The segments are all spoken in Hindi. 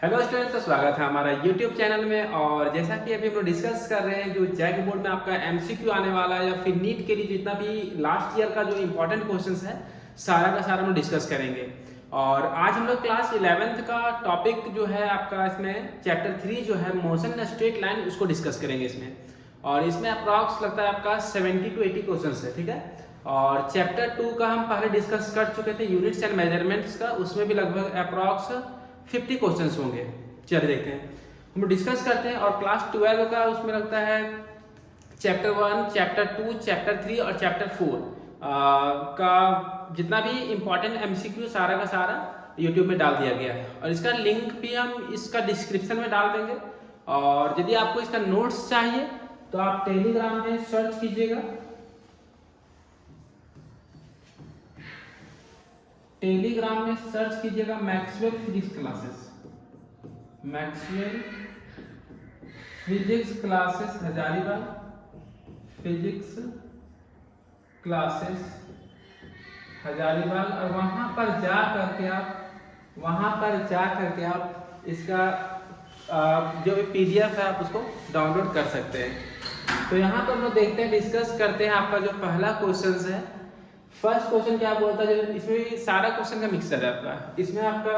हेलो स्टूडेंट, तो स्वागत है हमारा यूट्यूब चैनल में। और जैसा कि अभी हम लोग डिस्कस कर रहे हैं, जो जैक बोर्ड में आपका एमसीक्यू आने वाला है या फिर नीट के लिए जितना भी लास्ट ईयर का जो इंपॉर्टेंट क्वेश्चंस है सारा का सारा हम लोग डिस्कस करेंगे। और आज हम लोग क्लास 11th का टॉपिक जो है आपका इसमें चैप्टर 3 जो है मोशन स्ट्रेट लाइन, उसको डिस्कस करेंगे इसमें। और इसमें अप्रॉक्स लगता है आपका 70 to 80 क्वेश्चन है, ठीक है। और चैप्टर 2 का हम पहले डिस्कस कर चुके थे, यूनिट्स एंड मेजरमेंट्स का, उसमें भी लगभग अप्रॉक्स 50 क्वेश्चंस होंगे। चलिए देखते हैं, हम डिस्कस करते हैं। और क्लास 12 का उसमें लगता है चैप्टर 1, चैप्टर 2, चैप्टर 3 और चैप्टर 4 का जितना भी इम्पोर्टेंट एमसीक्यू सारा का सारा यूट्यूब में डाल दिया गया है। और इसका लिंक भी हम इसका डिस्क्रिप्शन में डाल देंगे। और यदि आपको इसका नोट्स चाहिए तो आप टेलीग्राम में सर्च कीजिएगा, टेलीग्राम में सर्च कीजिएगा Maxwell physics classes, Maxwell physics classes Hazaribagh, physics classes Hazaribagh. और वहां पर जा करके आप इसका जो पीडीएफ है आप उसको डाउनलोड कर सकते हैं। तो यहाँ पर हम लोग देखते हैं, डिस्कस करते हैं। आपका जो पहला क्वेश्चन है, फर्स्ट क्वेश्चन क्या बोलता है, जो इसमें सारा क्वेश्चन का मिक्सर है आपका। इसमें आपका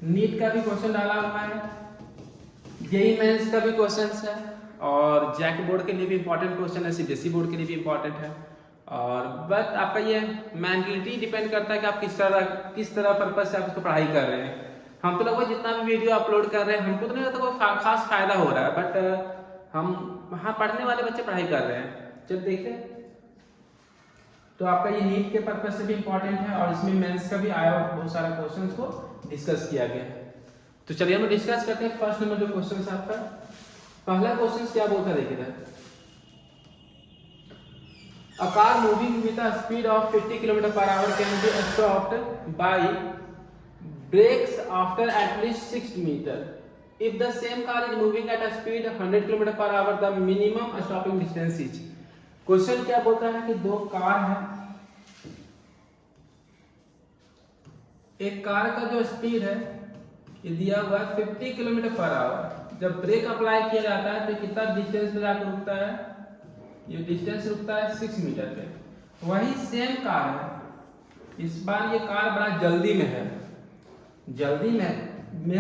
नीट का भी क्वेश्चन डाला हुआ है, जेईई मेंस का भी क्वेश्चन है, और जैक बोर्ड के लिए भी इंपॉर्टेंट क्वेश्चन है, सीबीएसई बोर्ड के लिए भी इंपॉर्टेंट है। और बट आपका ये मेंटलिटी डिपेंड करता है कि आप किस तरह पर्पज से आप इसको पढ़ाई कर रहे हैं। हम तो लगभग जितना भी वीडियो अपलोड कर रहे हैं, हमको तो नहीं लगता कोई खास फायदा हो रहा है, बट हम वहाँ पढ़ने वाले बच्चे पढ़ाई कर रहे हैं। चल देखते। तो आपका ये नीट के पर्पज से भी इंपॉर्टेंट है, और इसमें मेंस का भी आया बहुत सारा क्वेश्चंस को डिस्कस किया गया है। तो चलिए हम डिस्कस करते हैं। फर्स्ट नंबर जो क्वेश्चन है आपका, पहला क्वेश्चन क्या बोलता है, देखिए। A car moving with a speed of 50 km/h can be stopped by brakes after at least 6 meters. If the same car is moving at a speed 100 km/h, the minimum stopping distance is. Question क्या बोलता है कि दो कार है, एक कार का जो स्पीड है ये दिया हुआ है 50 km/h। जब ब्रेक अप्लाई किया जाता है तो कितना डिस्टेंस पे जाकर रुकता है, ये डिस्टेंस रुकता है 6 मीटर पे। वही सेम कार है, इस बार ये कार बड़ा जल्दी में है, जल्दी में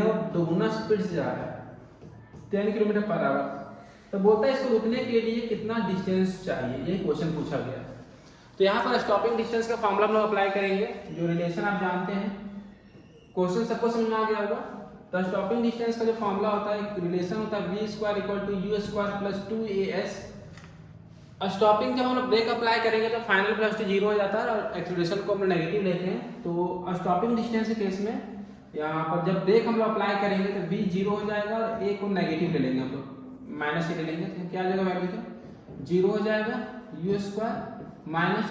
वो दोगुना स्पीड से जा रहा है 10 km/h। तो बोलता है इसको रुकने के लिए कितना डिस्टेंस चाहिए, ये क्वेश्चन पूछा गया। तो यहाँ पर स्टॉपिंग डिस्टेंस का फॉर्मूला हम लोग अप्लाई करेंगे, जो रिलेशन आप जानते हैं। क्वेश्चन सबको समझ में आ गया होगा। तो स्टॉपिंग डिस्टेंस का जो फॉर्मूला होता है, एक रिलेशन होता है v² = u² + 2as। स्टॉपिंग जब हम लोग ब्रेक अप्लाई करेंगे तो फाइनल वेलोसिटी 0 हो जाता है, और एक्सीलरेशन को हम लोग नेगेटिव लेते हैं। तो स्टॉपिंग डिस्टेंस के केस में यहाँ पर जब ब्रेक हम लोग अप्लाई करेंगे तो v 0 हो जाएगा, और a को नेगेटिव ले लेंगे हम लोग, माइनस ले लेंगे। तो क्या आ जाएगा वैल्यू, तो 0 हो जाएगा, u² -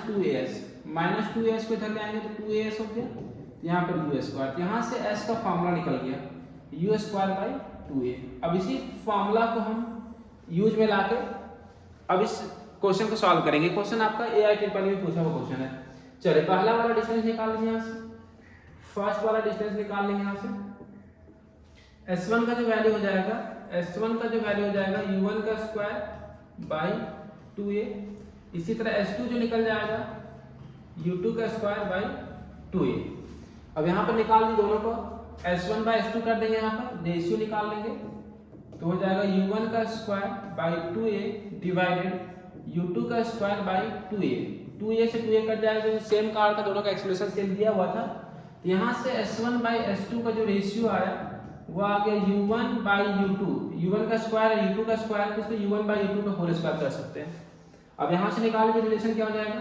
2as, -2as को इधर ले आएंगे तो 2as हो गया, यहाँ पर u²। यहाँ से s का फॉर्मूला निकल गया u² / 2a। अब इसी फॉर्मूला को हम यूज में लाके अब इस क्वेश्चन को सॉल्व करेंगे। क्वेश्चन आपका AITPL में पूछा हुआ क्वेश्चन है। चलिए पहला वाला डिस्टेंस निकाल लेंगे यहाँ से, फर्स्ट वाला डिस्टेंस निकाल लेंगे यहाँ से। S1 का जो वैल्यू हो जाएगा, S1 का जो वैल्यू हो जाएगा u1² / 2a। इसी तरह S2 जो निकल जाएगा u2² / 2a। अब यहाँ पर निकाल दी दोनों को, S1 / S2 कर देंगे, यहाँ पर रेशियो निकाल लेंगे तो हो जाएगा u1² / 2a divided u2² / 2a। 2a से 2a कट जाएगा, तो सेम कार का दोनों का एक्सीलरेशन सेम दिया हुआ था। तो यहाँ से S1 / S2 का जो रेशियो आया वो आ गया u1 / u2। u1 का स्क्वायर है u2 का स्क्वायर, तो इसको u1 / u2 का होल स्क्वायर कर सकते हैं। अब यहाँ से निकाल के रिलेशन क्या हो जाएगा,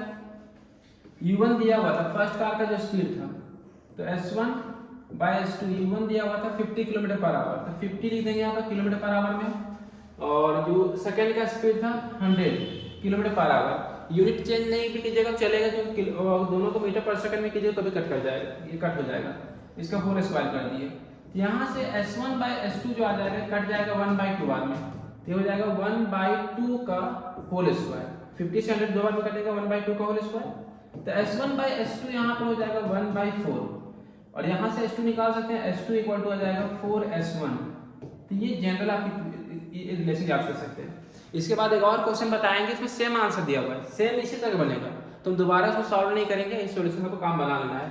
u1 दिया हुआ था फर्स्ट कार का जो स्पीड था, तो S1 / S2, u1 दिया हुआ था 50 km/h, तो 50 लिख देंगे यहाँ पर km/h में। और जो सेकेंड का स्पीड था 100 km/h। यूनिट चेंज नहीं भी कीजिएगा चलेगा, जो दोनों को मीटर पर सेकंड में कीजिएगा तो भी कट कर जाएगा, ये कट हो जाएगा, इसका होल स्क्वायर कर दिए। यहाँ से S1 / S2 जो आ जाएगा कट जाएगा 1/2 बार में, ये हो जाएगा 1/2 का होल स्क्वायर। 50 से 100 दो बार में कटेगा 1/2 का होल स्क्वायर। तो S1 / S2 यहाँ पर हो जाएगा 1/4, और यहाँ से S2 निकाल सकते हैं, S2 इक्वल टू आ जाएगा 4S1। तो ये जनरल आप ये रिलेशन याद कर सकते हैं। इसके बाद एक और क्वेश्चन बताएंगे, इसमें सेम आंसर दिया हुआ है, सेम इसी तरह बनेगा, तो हम दोबारा इसको सॉल्व नहीं करेंगे, इस सॉल्यूशन को काम बना लेना है।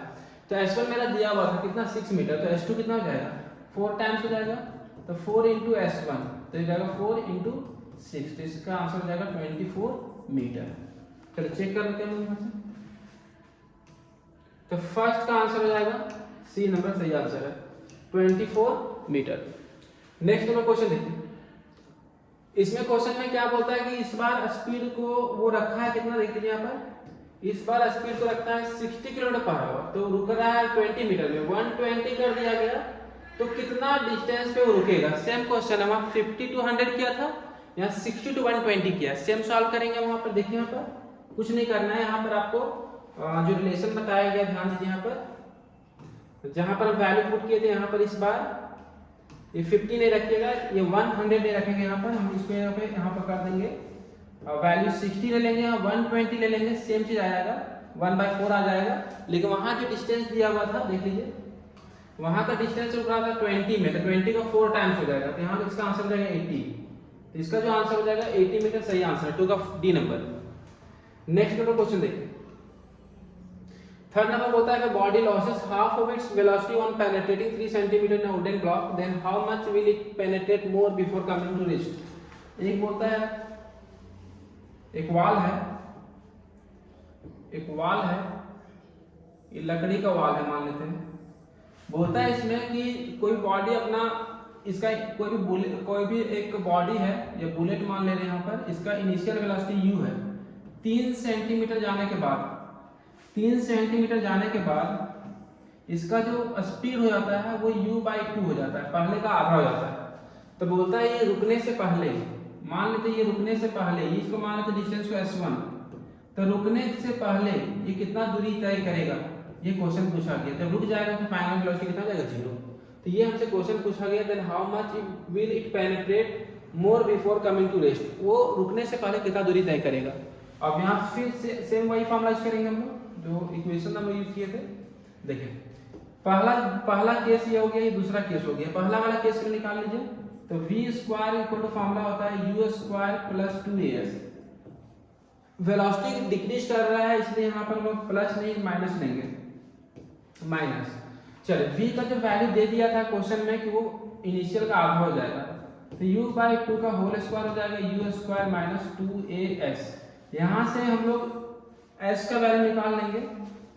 तो S1 मेरा दिया हुआ था कितना 6 मीटर, तो S2 कितना हो जाएगा 4 टाइम्स हो जाएगा, तो 4 इंटू S1 तो ये जाएगा 4 इंटू 6, तो इसका आंसर हो जाएगा 24 मीटर। चलो चेक कर लेते हैं यहाँ से। तो फर्स्ट का आंसर हो जाएगा सी नंबर सही आंसर है 24 मीटर। नेक्स्ट नंबर क्वेश्चन देखिए, इसमें क्वेश्चन में क्या बोलता है कि इस बार स्पीड को वो रखा है कितना, देख लीजिए यहाँ पर, इस बार स्पीड को रखता है 60 किलोमीटर पर आवर, तो रुक रहा है 20 मीटर में, 120 कर दिया गया, तो कितना डिस्टेंस पे वो रुकेगा। सेम क्वेश्चन है, वहाँ 50 to 100 किया था, यहाँ 60 to 120 किया, सेम सॉल्व करेंगे। वहाँ पर देखिए, यहाँ पर कुछ नहीं करना है, यहाँ पर आपको जो रिलेशन बताया गया ध्यान दीजिए, यहाँ पर जहाँ पर वैल्यू पुट किए थे, यहाँ पर इस बार ये 50 नहीं रखिएगा, ये 100 नहीं रखेंगे, यहाँ पर हम इसको यहाँ पर कर देंगे, वैल्यू 60 ले लेंगे, 120 ले लेंगे, सेम चीज आएगा 1/4 आ जाएगा। लेकिन वहाँ जो डिस्टेंस दिया हुआ था देख लीजिए, वहाँ का डिस्टेंस रुक रहा था 20 में, तो 20 का 4 टाइम्स हो जाएगा, तो यहाँ पर इसका आंसर हो जाएगा 80, तो इसका जो आंसर हो जाएगा 80 मीटर सही आंसर है, 2 का D number. Next number question देखिए, थर्ड नंबर बोलता है कि body losses half of its velocity on penetrating 3 centimetre in wooden block, then how much will it penetrate more before coming to rest. एक बोलता है, एक वाल है, ये लकड़ी का वाल है मान लेते हैं, बोलता है इसमें कि कोई बॉडी अपना, इसका कोई भी एक बॉडी है या बुलेट मान ले रहे हैं यहाँ पर, इसका इनिशियल वेलोसिटी u है, 3 सेंटीमीटर जाने के बाद, 3 सेंटीमीटर जाने के बाद इसका जो स्पीड हो जाता है वो u/2 हो जाता है, पहले का आधा हो जाता है। तो बोलता है ये रुकने से पहले, मान लेते ये रुकने से पहले, इसको मान लेते डिस्टेंस को s1, तो रुकने से पहले ये कितना दूरी तय करेगा, ये क्वेश्चन पूछा गया। जब रुक जाएगा तो फाइनल वेलोसिटी कितना जाएगा 0, तो ये हमसे क्वेश्चन पूछा गया, then how much will it penetrate more before coming to rest, वो रुकने से पहले कितना दूरी तय करेगा। अब यहाँ फिर से सेम वही फॉर्मूला यूज करेंगे हम लोग जो इक्वेशन हम यूज किए थे। देखिए पहला केस ये हो गया, ये दूसरा केस हो गया। पहला वाला केस को निकाल लीजिए, तो v square equal to formula होता है u square plus 2as। Velocity decrease कर रहा है इसलिए यहाँ पर हम लोग प्लस नहीं माइनस लेंगे, माइनस। चलिए v का जो वैल्यू दे दिया था क्वेश्चन में कि वो इनिशियल का आधा हो जाएगा, तो u/2 का होल स्क्वायर हो जाएगा u स्क्वायर माइनस 2as। यहाँ से हम लोग s का वैल्यू निकाल लेंगे,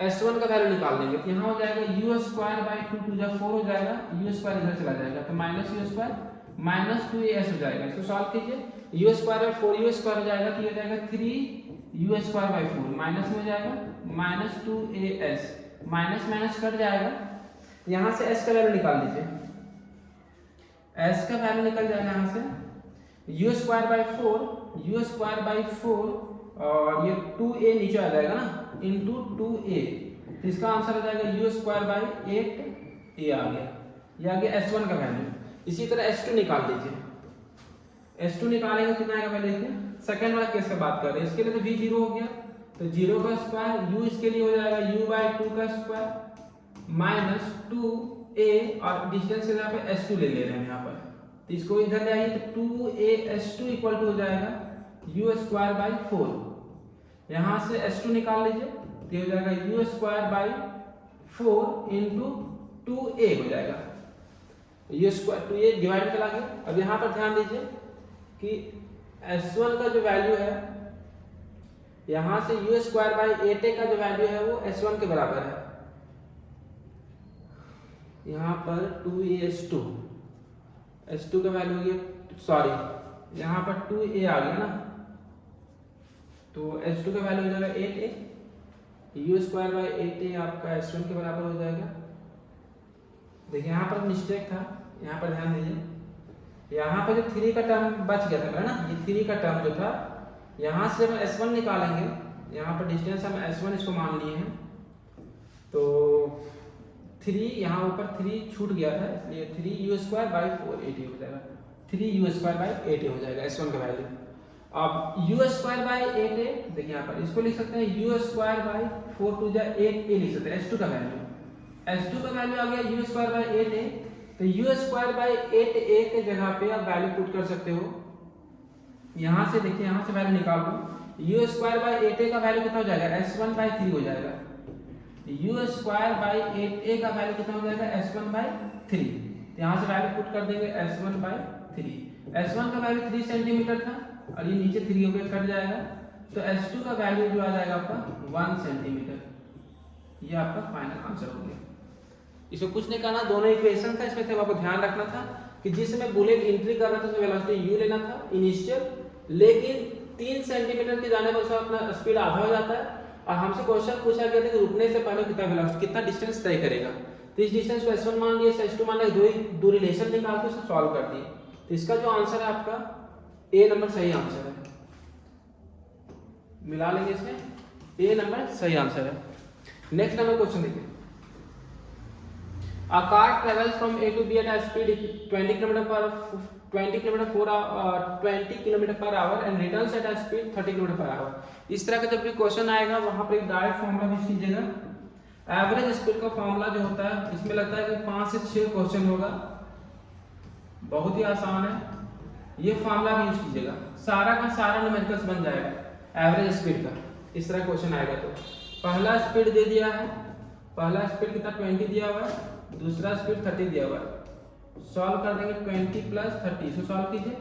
s1 का वैल्यू निकाल लेंगे, तो यहाँ हो जाएगा u स्क्वायर बाई 2 जब 4 हो जाएगा, u स्क्वायर इधर चला जाएगा, तो minus u square minus 2as हो जाएगा। इसको सॉल्व कीजिए, u square by 4 u square हो जाएगा, तो ये हो जाएगा 3 u स्क्वायर बाई 4, माइनस में हो जाएगा minus 2as, minus minus cut जाएगा। यहाँ से s का वैल्यू निकाल लीजिए, s का वैल्यू निकल जाएगा यहाँ से u स्क्वायर बाई 4 और ये 2a नीचे आ जाएगा ना, इंटू 2a, तो इसका आंसर हो जाएगा u स्क्वायर बाई 8a आ गया, ये आ गया s1 का वैल्यू। इसी तरह s2 निकाल लीजिए, s2 निकालेंगे कितना आएगा पहले देखिए, सेकंड वाला केस का बात कर रहे हैं, इसके लिए तो v 0 हो गया, तो 0 का स्क्वायर, u इसके लिए हो जाएगा u/2 का स्क्वायर माइनस 2a, और डिस्टेंस के यहाँ पे s2 ले रहे हैं यहाँ पर, तो इसको इधर ले आइए, तो 2as2 इक्वल टू हो जाएगा u स्क्वायर बाई 4। यहाँ से s2 निकाल लीजिए, तो ये हो जाएगा u square by 4 into 2a हो जाएगा, u स्क्वायर 2a डिवाइड करा गया। अब यहाँ पर ध्यान दीजिए कि s1 का जो वैल्यू है, यहाँ से u स्क्वायर बाई 8a का जो वैल्यू है वो s1 के बराबर है, यहाँ पर 2as2, s2 का वैल्यू हो गया, सॉरी यहाँ पर 2a आ गया ना, तो s2 का वैल्यू हो जाएगा 8a, u square by 8a आपका s1 के बराबर हो जाएगा। देखिए यहाँ पर मिस्टेक था, यहाँ पर ध्यान दीजिए, यहाँ पर जो 3 का टर्म बच गया था ना, ये 3 का टर्म जो था, यहाँ से हम s1 निकालेंगे, यहाँ पर डिस्टेंस हम s1 इसको मान लिए हैं, तो 3 यहाँ ऊपर 3 छूट गया था, इसलिए 3u स्क्वायर बाई 4 8a हो जाएगा, 3u स्क्वायर बाई 8a हो जाएगा s1 का वैल्यू। अब u स्क्वायर बाई 8a, देखिए यहाँ पर इसको लिख सकते हैं u स्क्वायर बाई 4 2 8a लिख सकते हैं, s2 का वैल्यू, S2 का वैल्यू आ गया u स्क्वायर बाई 8a, तो u स्क्वायर बाई 8a के जगह पे आप वैल्यू पुट कर सकते हो। यहाँ से देखिए, यहाँ से वैल्यू निकाल लो, u स्क्वायर बाई 8a का वैल्यू कितना हो जाएगा, s1 बाई 3 हो जाएगा। u स्क्वायर बाई 8a का वैल्यू कितना हो जाएगा, s1 बाई 3। यहाँ से वैल्यू पुट कर देंगे s1 बाई 3। s1 का वैल्यू 3 सेंटीमीटर था और ये नीचे 3 हो गया, कट जाएगा, तो s2 का वैल्यू जो आ जाएगा आपका 1 सेंटीमीटर। ये आपका फाइनल आंसर हो गया। इसमें कुछ नहीं करना, दोनों इक्वेशन था, इसमें सिर्फ आपको ध्यान रखना था कि जिसमें बुलेट एंट्री करना था उसमें वेलोसिटी u लेना था इनिशियल, लेकिन 3 सेंटीमीटर के जाने पर उसका अपना स्पीड आधा हो जाता है। और हमसे क्वेश्चन पूछा गया था कि रुकने से पहले कितना वेलोसिटी, कितना डिस्टेंस तय करेगा, तो इस डिस्टेंस को s1 मान लिया, s2 मान लिया, दो रिलेशन निकाल के उसे सॉल्व कर दिए। तो इसका जो आंसर है आपका ए नंबर सही आंसर है, मिला लेंगे इसमें, ए नंबर सही आंसर है। नेक्स्ट नंबर क्वेश्चन देखिए, A car travels from A to B at a speed 20 km per hour and returns at a speed 30 km per hour। इस तरह का जब भी क्वेश्चन आएगा वहां पर एक डायरेक्ट फॉर्मूला यूज कीजिएगा। एवरेज स्पीड का फॉर्मूला जो होता है, इसमें लगता है कि 5 से 6 क्वेश्चन होगा, बहुत ही आसान है। ये फॉर्मूला भी यूज कीजिएगा, सारा का सारा न्यूमेरिकल्स बन जाएगा एवरेज स्पीड का। इस तरह क्वेश्चन आएगा तो पहला स्पीड दे दिया है, पहला स्पीड कितना 20 दिया हुआ है, दूसरा स्पीड 30 दिया हुआ है। सॉल्व कर देंगे 20 प्लस 30, इसको सॉल्व कीजिए,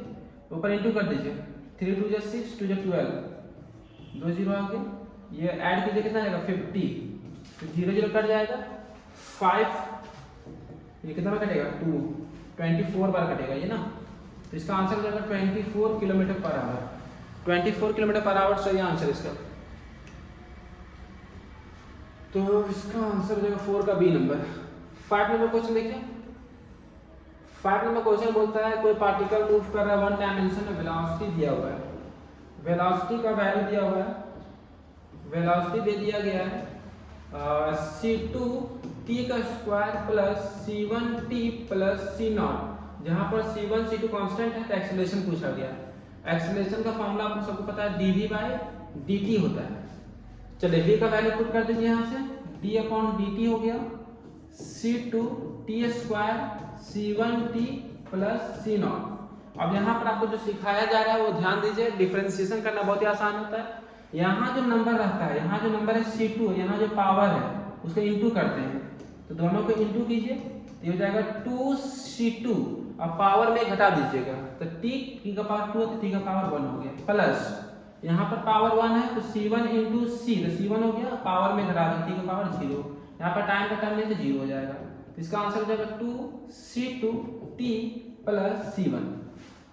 ऊपर इंटू कर दीजिए, 3 2 6 2 12, 2 0 आ गए, ये ऐड कीजिए कितना आएगा 50, तो 0 0 कट जाएगा, 5 ये कितना बार कटेगा 2, 24 बार कटेगा ये ना, तो इसका आंसर हो जाएगा 24 kilometre per our. 24 kilometre per our सही आंसर इसका। तो इसका आंसर हो जाएगा 4 का बी नंबर। 5 नंबर क्वेश्चन देखिए, 5 नंबर क्वेश्चन बोलता है कोई पार्टिकल मूव कर रहा है 1 डायमेंशन में, वेलोसिटी दिया हुआ है, वेलोसिटी का वैल्यू दिया हुआ है, वेलोसिटी दे दिया गया है c2t का square plus c1t plus c0, जहां पर c1 c2 कांस्टेंट है तो एक्सेलरेशन पूछा गया है। एक्सेलरेशन का फॉर्मूला आपको सबको पता है, dv/dt होता है। चलिए v का वैल्यू पुट कर दीजिए, यहाँ से d/dt हो गया c2t square c1t plus c0। अब यहाँ पर आपको जो सिखाया जा रहा है वो ध्यान दीजिए, डिफरेंशिएशन करना बहुत ही आसान होता है। यहाँ जो नंबर रहता है, यहाँ जो नंबर है c2, यहाँ जो पावर है उसको इंटू करते हैं, तो दोनों को इंटू कीजिए, तो हो जाएगा 2c2, अब पावर में घटा दीजिएगा, तो t का पावर 2 है तो t का पावर 1 हो गया, प्लस यहाँ पर पावर 1 है तो c1 इंटू c, तो c1 हो गया, पावर में घटा दें, t का पावर 0, यहाँ पर टाइम का टर्म नहीं तो 0 हो जाएगा, तो इसका आंसर हो जाएगा 2c2t प्लस c1।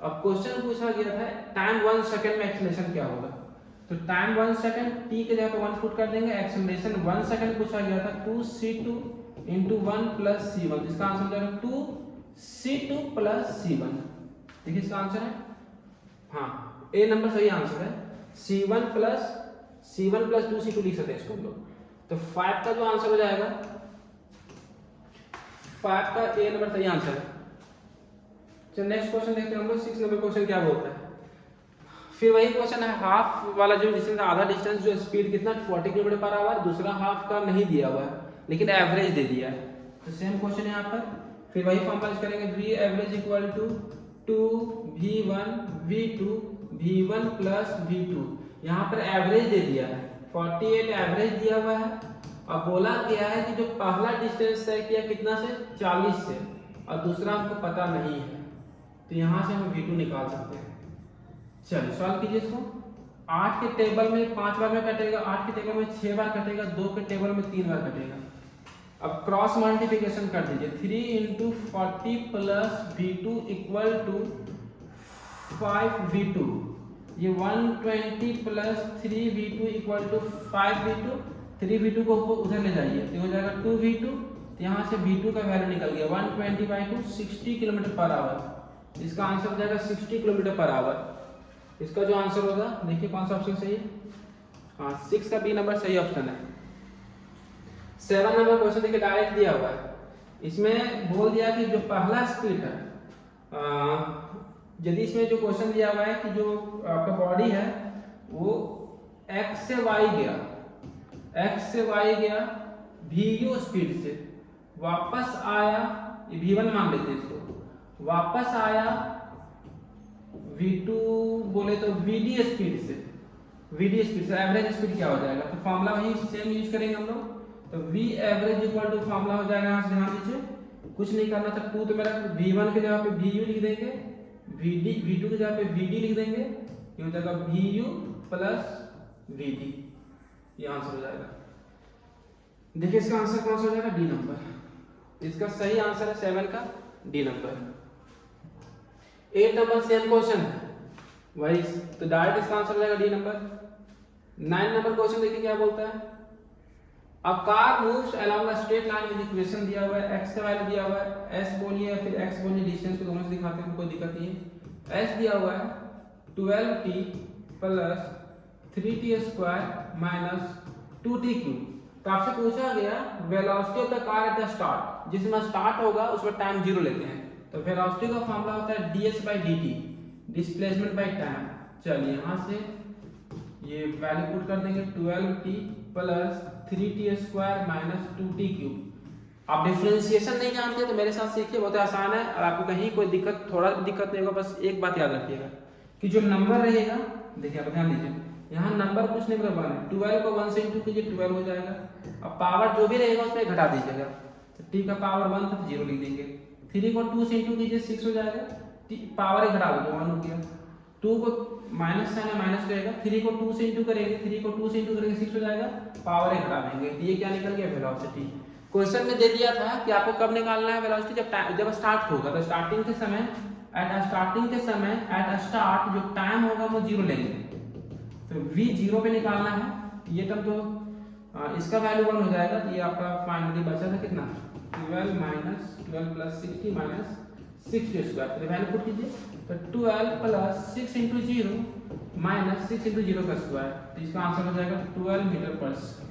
अब क्वेश्चन पूछा गया था टाइम 1 सेकंड में एक्सेलरेशन क्या होगा, तो टाइम 1 सेकंड, t के जगह पे 1 पुट कर देंगे, एक्सेलरेशन 1 सेकंड पूछा गया था 2c2 इंटू 1 प्लस c1, इसका आंसर हो जाएगा 2c2 प्लस c1। देखिए इसका आंसर है, हाँ ए नंबर सही आंसर है, c1 प्लस 2c2 लिख सकते हैं इसको हम लोग। तो 5 का जो आंसर हो जाएगा, 5 का ए नंबर सही आंसर है। चलो नेक्स्ट क्वेश्चन देखते हैं हम लोग, 6 नंबर क्वेश्चन क्या बोलता है। फिर वही क्वेश्चन है, हाफ वाला जो डिस्टेंस, आधा डिस्टेंस जो स्पीड कितना 40 किलोमीटर पर आवर, दूसरा हाफ का नहीं दिया हुआ है लेकिन एवरेज दे दिया है, तो सेम क्वेश्चन यहाँ पर फिर वही फॉर्मूला यूज करेंगे, v average equal to 2v1 v2 v1 plus v2। यहाँ पर एवरेज दे दिया है 48 एवरेज दिया हुआ है, अब बोला गया है कि जो पहला डिस्टेंस तय किया कितना से 40 से, और दूसरा हमको पता नहीं है, तो यहाँ से हम v2 निकाल सकते हैं। चलिए सॉल्व कीजिए इसको। 8 के टेबल में 5 बार में कटेगा, 8 के टेबल में 6 बार कटेगा, 2 के टेबल में 3 बार कटेगा। अब क्रॉस मल्टीप्लिकेशन कर दीजिए, 3 into 40 plus v2 equal to 5v2, ये 120 plus 3v2 equal to 5v2, 3v2 को उधर ले जाइए तो हो जाएगा 2v2, तो यहाँ से v2 का वैल्यू निकल गया 120/2 60 किलोमीटर पर आवर। इसका आंसर हो जाएगा 60 किलोमीटर पर आवर। इसका जो आंसर होगा देखिए कौन सा ऑप्शन सही है, हाँ 6 का बी नंबर सही ऑप्शन है। 7 नंबर क्वेश्चन देखिए डायरेक्ट दिया हुआ है, इसमें बोल दिया कि जो पहला स्पीड है, यदि इसमें जो क्वेश्चन दिया हुआ है कि जो आपका बॉडी है वो x से y गया vu स्पीड से, वापस आया, ये V1 मान लेते हैं इसको, वापस आया V2 बोले तो VD स्पीड से, VD स्पीड से एवरेज स्पीड क्या हो जाएगा, तो फॉर्मूला वही सेम यूज करेंगे हम लोग। तो V average equal to formula हो जाएगा, यहाँ से ध्यान दीजिए, कुछ नहीं करना था, 2 तो मेरा V1 के जगह पे VU लिख देंगे, V2 की जगह पे VD लिख देंगे, ये हो जाएगा VU प्लस VD, ये आंसर हो जाएगा। देखिए इसका आंसर कौन सा हो जाएगा, डी नंबर। इसका सही आंसर है 7 का D number. 8 number same question वही, तो डायरेक्ट इसका आंसर हो जाएगा डी नंबर। 9 नंबर क्वेश्चन देखिए क्या बोलता है, a car moves along a straight line with equation दिया हुआ है, x का वैल्यू दिया हुआ है, s बोलिए या फिर x बोलिए, डिस्टेंस को दोनों से दिखाते हैं, कोई दिक्कत नहीं है। s दिया हुआ है 12t plus 3t square minus 2t cube. तो आपसे पूछा गया velocity of the car at the start, जिसमें स्टार्ट होगा उसमें टाइम 0 लेते हैं, तो वेलोसिटी का फॉर्मूला होता है ds/dt, डिस्प्लेसमेंट बाय टाइम। चलिए यहाँ से ये वैल्यू पुट कर देंगे, 12t plus 3t square minus 2t cube. आप डिफरेंशिएशन नहीं जानते तो मेरे साथ सीखिए, बहुत आसान है, और आपको कहीं कोई दिक्कत, थोड़ा दिक्कत नहीं होगा, बस एक बात याद रखिएगा कि जो नंबर रहेगा, देखिए आप ध्यान दीजिए, यहाँ नंबर कुछ नहीं मतलब 1 है, 12 को 1 से इंटू कीजिए 12 हो जाएगा, अब पावर जो भी रहेगा उसमें घटा दीजिएगा, तो t का पावर 1 तो 0 लिख देंगे, 3 को 2 से इंटू कीजिए 6 हो जाएगा, पावर घटा दो 1 हो गया, 2 को माइनस साइन है माइनस रहेगा, 3 को 2 से इंटू करेंगे, 3 को 2 से इंटू करेंगे 6 हो जाएगा, पावर घटा देंगे, तो ये क्या निकल गया वेलोसिटी। क्वेश्चन में दे दिया था कि आपको कब निकालना है वेलोसिटी, जब स्टार्ट होगा, तो स्टार्टिंग के समय एट स्टार्ट जो टाइम होगा वो 0 लेंगे, तो v 0 पे निकालना है, ये तब तो इसका वैल्यू 1 हो जाएगा, तो ये आपका फाइनली बचा था कितना 12 माइनस 12 प्लस 60 माइनस 60 स्क्वायर, तो वैल्यू पुट कीजिए, तो 12 प्लस 6 इंटू 0 माइनस 6 इंटू 0 का स्क्वायर, तो इसका आंसर हो जाएगा 12 मीटर पर सेकेंड।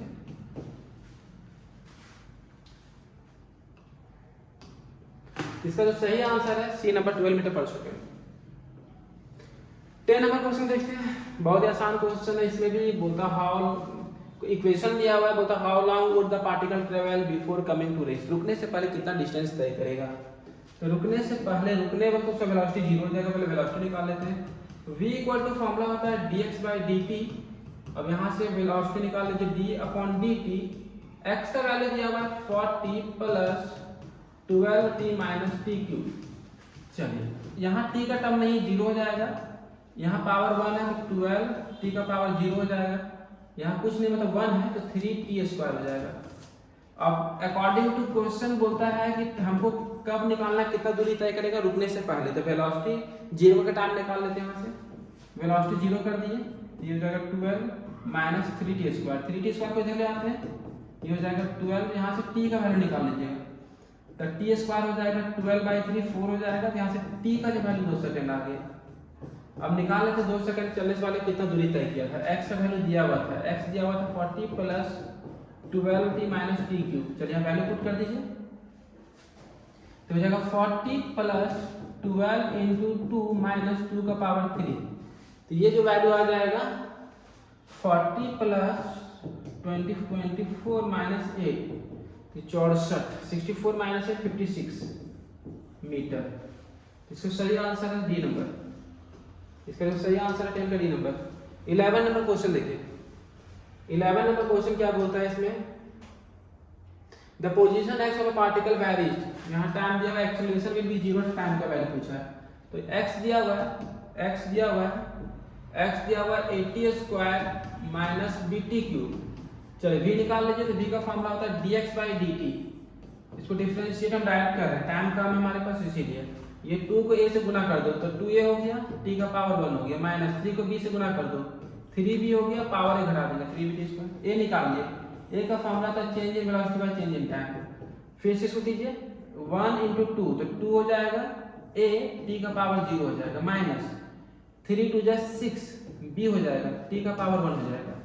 इसका जो सही आंसर है सी नंबर 12 मीटर पर सेकेंड। 10 नंबर क्वेश्चन देखते हैं, बहुत ही आसान क्वेश्चन है, इसमें भी बोलता हाउ, इक्वेशन दिया हुआ है, बोलता how long would the particle travel before coming to rest, रुकने से पहले कितना डिस्टेंस तय करेगा, तो रुकने वक्त उसका वेलोसिटी 0 हो जाएगा, पहले वेलोसिटी निकाल लेते हैं, v इक्वल टू फॉर्मूला होता है dx/dt, अब यहाँ से वेलोसिटी निकाल लीजिए d/dt, x का वैल्यू दिया हुआ है 40 plus 12t minus t cube. चलिए यहाँ t का टर्म नहीं 0 हो जाएगा, यहाँ पावर 1 है तो 12, t का पावर 0 हो जाएगा, यहाँ कुछ नहीं मतलब 1 है तो 3t स्क्वायर हो जाएगा। अब अकॉर्डिंग टू क्वेश्चन बोलता है कि हमको कब निकालना, कितना दूरी तय करेगा रुकने से पहले, तो वेलोसिटी 0 का टाइम निकाल लेते हैं, यहाँ से वेलोसिटी 0 कर दिए, ये हो जाएगा 12 minus 3t square, 3t square को इधर ले आते हैं, ये हो जाएगा 12, यहाँ से t का वैल्यू निकाल लीजिएगा, तो t स्क्वायर हो जाएगा 12/3 4 हो जाएगा, तो यहाँ से t का जो वैल्यू 2 सेकंड आ गया। अब निकाल लेते 2 सेकंड चलने वाले कितना दूरी तय किया था, x का वैल्यू दिया हुआ था, x दिया हुआ था 40 plus 12t minus t cube, चलिए यहाँ वैल्यू पुट कर दीजिए, तो हो जाएगा 40 प्लस 12 इंटू 2 माइनस 2 का पावर 3, तो ये जो वैल्यू आ जाएगा 40 प्लस 24 माइनस 8, तो 64, 64 माइनस 8 56 मीटर, इसका सही आंसर है डी नंबर, इसका जो सही आंसर है 10 का डी नंबर। 11 नंबर क्वेश्चन देखिए, 11 नंबर क्वेश्चन क्या बोलता है इसमें, the position x of a particle varies, यहाँ टाइम दिया हुआ है, एक्सेलरेशन विल बी 0, टाइम का वैल्यू पूछा है, तो x दिया हुआ है, x दिया हुआ है 80 स्क्वायर माइनस bt क्यूब। चलिए v निकाल लीजिए, तो v का फॉर्मूला होता है dx/dt, इसको डिफरेंशिएट हम डायरेक्ट कर रहे हैं, टाइम कम है हमारे पास इसीलिए, ये 2 को a से गुना कर दो तो 2a हो गया, t का पावर 1 हो गया, माइनस 3 को b से गुना कर दो 3b हो गया, पावर a घटा देंगे 3b स्क्वायर, a निकाल लिए, a का फॉर्मूला था change in velocity by change in time, फिर से इसको कीजिए 1 इंटू 2 तो 2 हो जाएगा a, t का पावर 0 हो जाएगा, माइनस 3 2 जा 6 b हो जाएगा, t का पावर 1 हो जाएगा,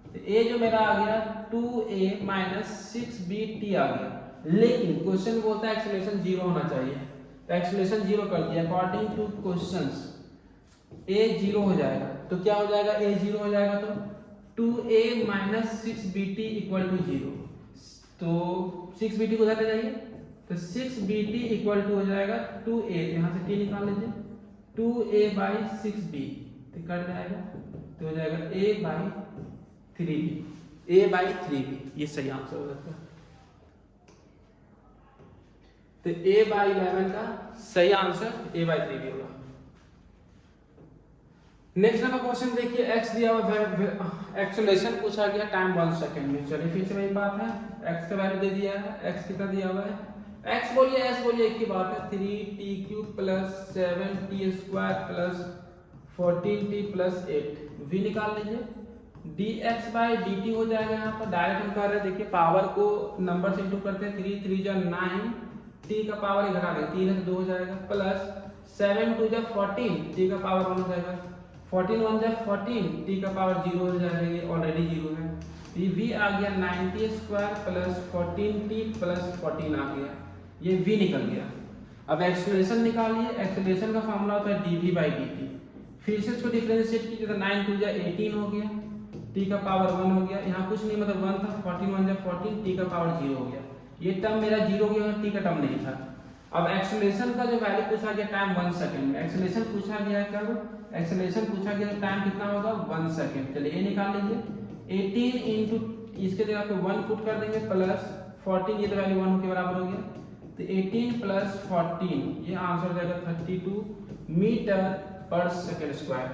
तो a जो मेरा आ गया 2a माइनस 6bt आ गया, लेकिन क्वेश्चन बोलता है एक्सेलरेशन 0 होना चाहिए, तो एक्सेलरेशन 0 कर दिया, अकॉर्डिंग टू क्वेश्चंस a 0 हो जाएगा, तो क्या हो जाएगा a 0 हो जाएगा तो 2a minus 6bt equal to 0, तो 6bt को उधर ले जाइए, तो 6bt इक्वल टू हो जाएगा 2a, यहाँ से t निकाल लीजिए, 2a/6b तो कट जाएगा, तो हो जाएगा a/3b, ये सही आंसर हो जाता है। तो a/11 का सही आंसर a/3b होगा। नेक्स्ट नंबर क्वेश्चन देखिए, x दिया हुआ है, एक्सेलरेशन पूछा गया टाइम 1 सेकंड में। चलिए फिर से वही बात है, x का वैल्यू दे दिया है, x कितना दिया हुआ है, x बोलिए s बोलिए एक ही बात है, 3t³ + 7t² + 14t + 8, v निकाल लीजिए, dx/dt हो जाएगा। यहाँ पर डायरेक्ट हम कर रहे हैं, देखिए पावर को नंबर से इंटू करते हैं, 3 3 जा 9, t का पावर घटा देंगे, 3 है तो 2 हो जाएगा, प्लस 7 2 जा 14, t का पावर 1 हो जाएगा, 14 1 जा 14, t का पावर 0 हो जाएगा, ये ऑलरेडी 0 है। ये v आ गया 90² + 14t + 14 आ गया, ये v निकल गया। अब एक्सेलरेशन निकालिए, एक्सेलरेशन का फार्मूला होता है dv/dt। फिर से इसको डिफरेंशिएट कीजिए तो 9 2 जा 18 हो गया, t का पावर 1 हो गया, यहाँ कुछ नहीं मतलब 1 था, 14 1 जा 14, t का पावर 0 हो गया, ये टर्म मेरा 0 हो गया, t का टर्म नहीं था। अब एक्सेलरेशन का जो वैल्यू पूछा गया टाइम 1 सेकंड में, एक्सेलरेशन पूछा गया कब, एक्सेलरेशन पूछा गया टाइम कितना होगा 1 सेकंड। चलिए ये निकाल लीजिए, 18 इंटू इसके जगह पे 1 पुट कर देंगे, प्लस 14, ये तो वैल्यू 1 के बराबर हो गया, तो 18 + 14 ये आंसर हो जाएगा 32 मीटर पर सेकंड स्क्वायर।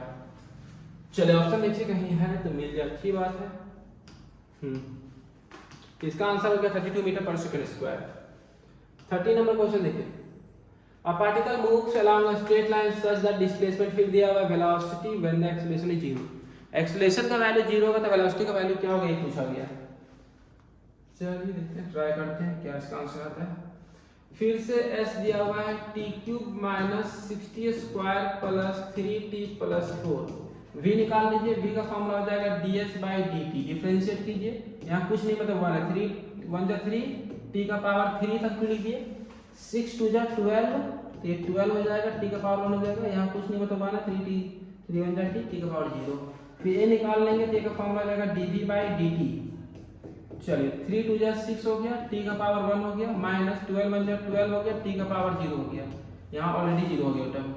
चलिए ऑप्शन नीचे कहीं है तो मिल जाए, अच्छी बात है। इसका आंसर हो गया 32 मीटर पर सेकंड स्क्वायर। 30 नंबर क्वेश्चन देखिए, अ particle moves along a straight line such that displacement फिर दिया हुआ है velocity when the acceleration is 0। Acceleration का वैल्यू 0 होगा तो वेलोसिटी का वैल्यू क्या होगा, ये पूछा गया। चलिए देखते हैं, ट्राई करते हैं क्या इसका आंसर आता है। फिर से s दिया हुआ है t³ - 60² + 3t + 4, v निकाल लीजिए, v का फॉर्मूला हो जाएगा ds/dt, डिफरेंशिएट कीजिए, यहाँ कुछ नहीं मतलब 1 है, 3 1 जा 3, t का पावर 3 तक लीजिए, 6 2 जा 12, तो ये 12 हो जाएगा, t का पावर 1 हो जाएगा, यहाँ कुछ नहीं मतलब 1 है, 3 1 जा t का पावर 0, फिर a निकाल लेंगे तो a का फॉर्मूला हो जाएगा dv/dt। चलिए 3 2 जा 6 हो गया, t का पावर 1 हो गया, माइनस 12 1 जा 12 हो गया, t का पावर 0 हो गया, यहाँ ऑलरेडी 0 हो गया टर्म,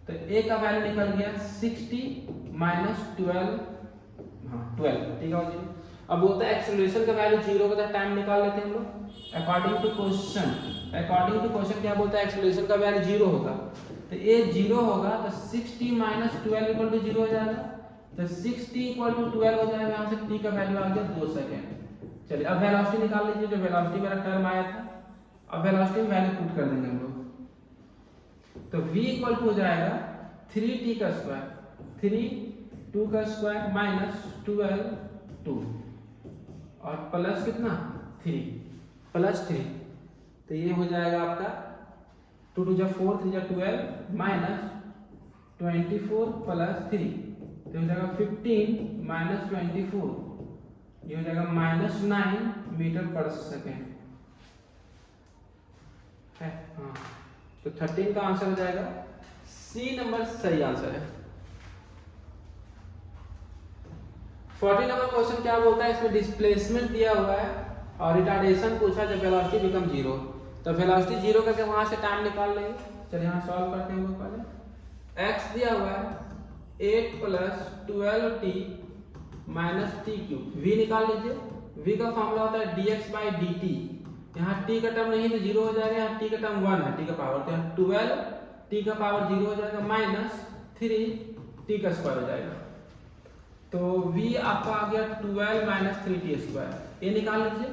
तो a का वैल्यू निकल गया 60 - 12, हाँ 12, ठीक है जी। अब बोलता है एक्सेलरेशन का वैल्यू 0 का टाइम निकाल लेते हैं हम लोग अकॉर्डिंग टू क्वेश्चन क्या बोलता है, एक्सेलरेशन का वैल्यू 0 होगा, तो a 0 होगा तो 60 - 12 = 0 हो जाएगा, तो 60 = 12 हो जाएगा, यहाँ से t का वैल्यू आ गया 2 सेकंड। चलिए अब वेलोसिटी निकाल लीजिए, जो वेलोसिटी मेरा टर्म आया था, अब वेलोसिटी में वैल्यू पुट कर देंगे हम लोग, तो v इक्वल टू हो जाएगा 3t² 3 2 का स्क्वायर माइनस 12 2 और प्लस कितना 3 +3, तो ये हो जाएगा आपका 2 2 जा 4 3 जा 12 माइनस 24 + 3, तो हो जाएगा 15 - 24, ये हो जाएगा -9 मीटर पर सेकेंड है। हाँ, तो 13 का आंसर हो जाएगा सी नंबर सही आंसर है। 40 नंबर क्वेश्चन क्या बोलता है, इसमें डिस्प्लेसमेंट दिया हुआ है और रिटार्डेशन पूछा जब वेलोसिटी बिकम 0, तो वेलोसिटी 0 करके वहां से टाइम निकाल लेंगे। चलिए यहाँ सॉल्व करते हैं हम लोग पहले। x दिया हुआ है 8 + 12t - t³, v निकाल लीजिए, v का फॉर्मूला होता है dx/dt, यहाँ t का टर्म नहीं तो 0 हो जाएगा, यहाँ t का टर्म 1 है, t का पावर, तो यहाँ 12 t का पावर 0 हो जाएगा माइनस 3 t का स्क्वायर हो जाएगा, तो v आपका आ गया 12 - 3t², ये निकाल लीजिए,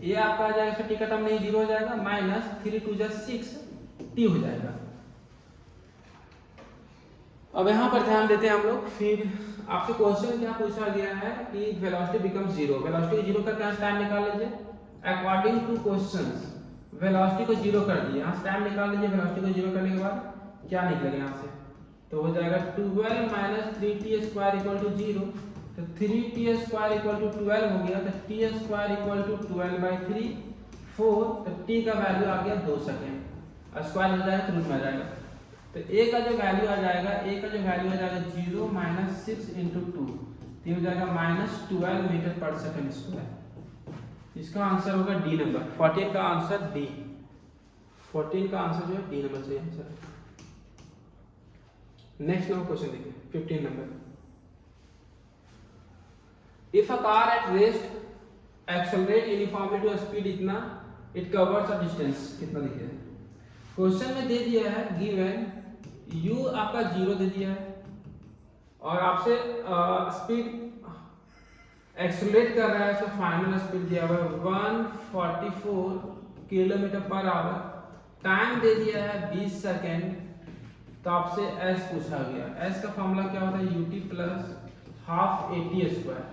ये आपका आ जाएगा, इसमें t का टर्म नहीं 0 हो जाएगा, माइनस 3 2 जा 6 t हो जाएगा। अब यहाँ पर ध्यान देते हैं हम लोग, फिर आपसे क्वेश्चन क्या पूछा गया है कि वेलोसिटी बिकम 0, वेलोसिटी 0 करके यहाँ टाइम निकाल लीजिए अकॉर्डिंग टू क्वेश्चंस, वेलोसिटी को 0 कर दिए, यहाँ से टाइम निकाल लीजिए, वेलोसिटी को 0 करने के बाद क्या निकलेगा यहाँ से, तो हो जाएगा 12 - 3t² = 0, तो 3t² = 12 हो गया, तो t² = 12/3 4, तो t का वैल्यू आ गया 2 सेकेंड, स्क्वायर हो जाएगा तो रूट में आ जाएगा, तो a का जो वैल्यू आ जाएगा 0 - 6 × 2, तो ये हो जाएगा -12 मीटर पर सेकंड स्क्वायर। इसका आंसर होगा डी नंबर 14 का आंसर डी। 14 का आंसर जो है डी नंबर सही आंसर है। नेक्स्ट नंबर क्वेश्चन देखिए 15 number. If a car at rest accelerate uniformly to speed इतना इट कवर्स अ डिस्टेंस कितना देखिए। क्वेश्चन में दे दिया है गिवन u आपका 0 दे दिया है और आपसे स्पीड एक्सेलरेट कर रहा है, तो फाइनल स्पीड दिया हुआ है 144 किलोमीटर पर आवर, टाइम दे दिया है 20 सेकेंड। तो आपसे s पूछा गया, s का फॉर्मूला क्या होता है ut plus half AT square.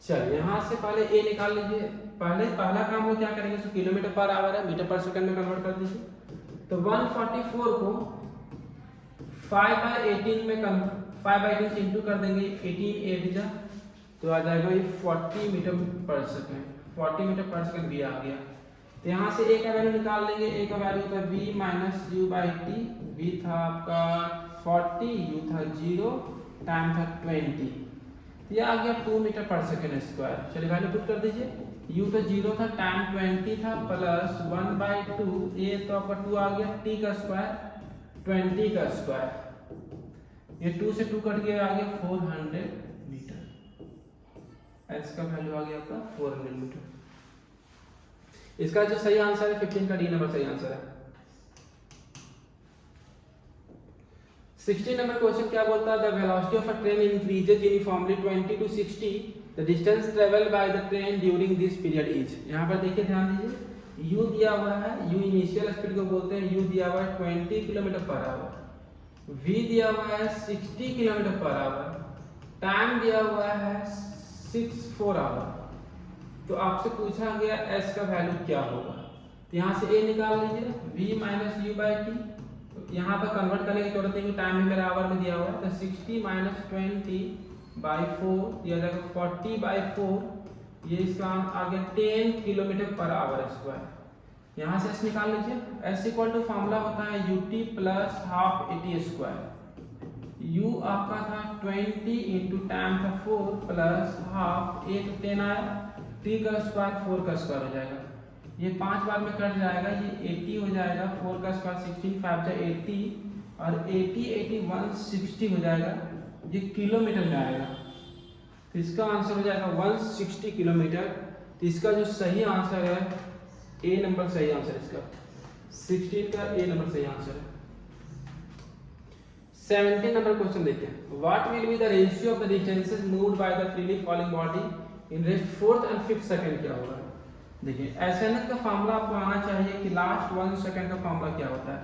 चलिए यहाँ से पहले a निकाल लीजिए। पहला काम वो क्या करेंगे, तो किलोमीटर पर आवर है, मीटर पर सेकंड में कन्वर्ट कर दीजिए। तो 144 को 5/18 में 5/18 से इंटू कर देंगे, 18 8 जा तो आ जाएगा ये 40 मीटर पर सेकंड। 40 मीटर पर सेकंड भी आ गया। तो यहाँ से a का वैल्यू निकाल लेंगे। a का वैल्यू होता है v minus u by T. v था आपका 40, u था 0, टाइम था 20। तो ये आ गया 2 मीटर पर सेकंड स्क्वायर। चलिए वैल्यू पुट कर दीजिए। u तो 0 था, टाइम 20 था, प्लस 1/2 a तो आपका 2 आ गया, t का स्क्वायर 20 का स्क्वायर। ये 2 से 2 कट गया, आ गया 400 मीटर। s का वैल्यू आ गया आपका 400 मीटर। इसका जो सही आंसर है 15 का डी नंबर सही आंसर है। 16 नंबर क्वेश्चन क्या बोलता है, the velocity of a train increases uniformly 20 to 60, the distance travelled by the train during this period is. यहाँ पर देखिए ध्यान दीजिए, u दिया हुआ है, u इनिशियल स्पीड को बोलते हैं, u दिया हुआ है 20 किलोमीटर पर आवर, v दिया हुआ है 60 किलोमीटर पर आवर, टाइम दिया हुआ है 4 आवर। तो आपसे पूछा गया s का वैल्यू क्या होगा। तो यहाँ से a निकाल लीजिए, v minus u by T. यहाँ पर कन्वर्ट करने की जरूरत नहीं, टाइम भी मेरा आवर में दिया हुआ है। तो 60 माइनस 20/4 दिया जाएगा 40/4। ये इसका आ गया 10 किलोमीटर पर आवर स्क्वायर। यहाँ से s निकाल लीजिए। s इक्वल टू फॉर्मूला होता है ut plus half AT square. u आपका था 20 इंटू टाइम था 4 प्लस हाफ, 1 10 आया, t का स्क्वायर 4 का स्क्वायर हो जाएगा। ये 5 बार में कट जाएगा, ये 80 हो जाएगा, 4 का स्क्वायर 16 5 जा 80 और 80 80 160 हो जाएगा। ये किलोमीटर में आएगा, तो इसका आंसर हो जाएगा 160 किलोमीटर। तो इसका जो सही आंसर है ए नंबर सही आंसर, इसका 16 का ए नंबर सही आंसर है। 17 नंबर क्वेश्चन देखिए, what will be the ratio of the distances moved by the freely falling body in rest 4th and 5th second क्या होगा। देखिए एसएनएच का फार्मूला आपको आना चाहिए कि लास्ट 1 सेकंड का फार्मूला क्या होता है।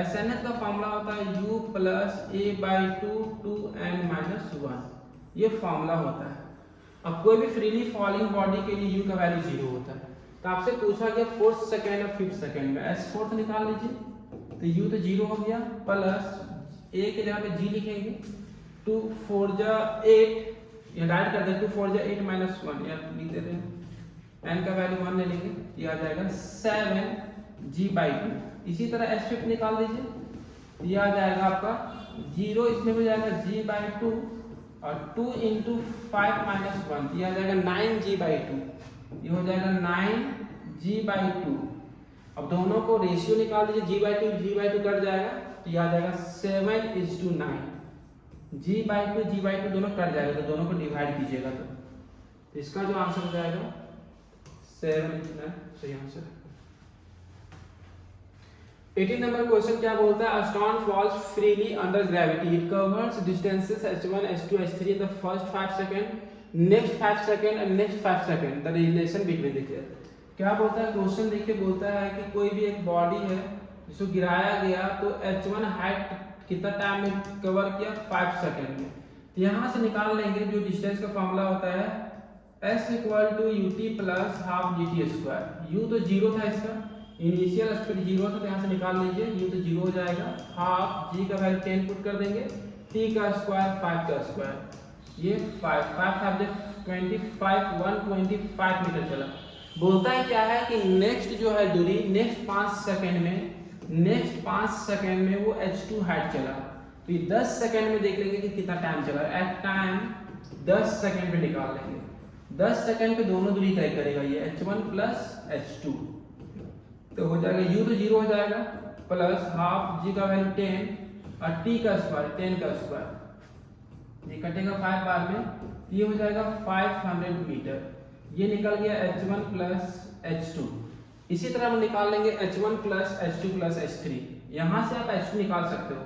एसएनएच का फार्मूला होता है u प्लस a/2 2n-1, ये फार्मूला होता है। अब कोई भी फ्रीली फॉलिंग बॉडी के लिए u का वैल्यू 0 होता है। तो आपसे पूछा गया 4th सेकंड और 5th सेकंड में, s 4th निकाल लीजिए। तो u तो 0 हो गया, प्लस a के जगह पे g लिखेंगे, 2 4 जा 8, ये डायरेक्ट कर देंगे, 2 4 जा 8 -1, या लिख देते हैं, n का वैल्यू 1 ले लेंगे, ये आ जाएगा 7g/2। इसी तरह s5 निकाल दीजिए, ये आ जाएगा आपका 0, इसमें हो जाएगा g/2 और 2 इंटू 5 -1, ये आ जाएगा 9g/2, ये हो जाएगा 9g/2। अब दोनों को रेशियो निकाल दीजिए, g/2 कट जाएगा, तो ये आ जाएगा 7:9। g/2 दोनों कट जाएगा, तो दोनों को डिवाइड कीजिएगा, तो इसका जो आंसर हो जाएगा 7:9 सही आंसर है। 18 नंबर क्वेश्चन क्या बोलता है, a stone falls freely under gravity, it covers distances h1 h2 h3 in the first 5 second, next 5 second and next 5 second, the relation between देखिए क्या बोलता है। क्वेश्चन देखिए बोलता है कि कोई भी एक बॉडी है जिसको गिराया गया, तो h1 हाइट कितना टाइम में कवर किया, 5 सेकंड में। तो यहाँ से निकाल लेंगे जो डिस्टेंस का फॉर्मूला होता है s equal to ut plus half gt square. u तो 0 था, इसका इनिशियल स्पीड 0 था, तो यहाँ से निकाल लीजिए, u तो 0 हो जाएगा, हाफ g का वैल्यू 10 पुट कर देंगे, t का स्क्वायर 5 का स्क्वायर, ये 5 25 125 मीटर चला। बोलता है क्या है कि नेक्स्ट जो है दूरी, नेक्स्ट 5 सेकंड में वो h2 हाइट चला। तो ये 10 सेकंड में देख लेंगे कि कितना टाइम चला, एट टाइम 10 सेकंड पे निकाल लेंगे। 10 सेकंड पे दोनों दूरी तय करेगा, ये h1 प्लस h2। तो हो जाएगा u तो 0 हो जाएगा प्लस हाफ g का वैल्यू 10 और t का स्क्वायर 10 का स्क्वायर, ये कटेगा 5 बार में, ये हो जाएगा 500 मीटर। ये निकल गया h1 प्लस h2। इसी तरह हम निकाल लेंगे h1 plus h2 plus h3। यहाँ से आप h2 निकाल सकते हो,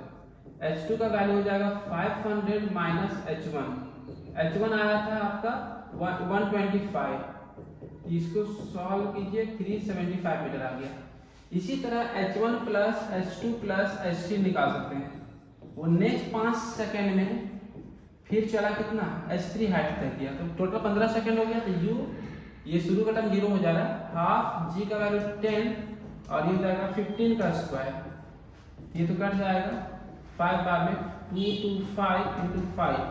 h2 का वैल्यू हो जाएगा 500 माइनस h1 आया था आपका 125, इसको सॉल्व कीजिए 375 मीटर आ गया। इसी तरह h1 plus h2 plus h3 निकाल सकते हैं, वो नेक्स्ट 5 सेकेंड में फिर चला कितना h3 हाइट तक किया, तो टोटल 15 सेकेंड हो गया। तो u ये शुरू का टर्म 0 हो जा रहा है, हाफ g का वैल्यू 10 और ये हो जाएगा 15 का स्क्वायर, ये तो कट जाएगा 5 बार में 2 to 5 into 5,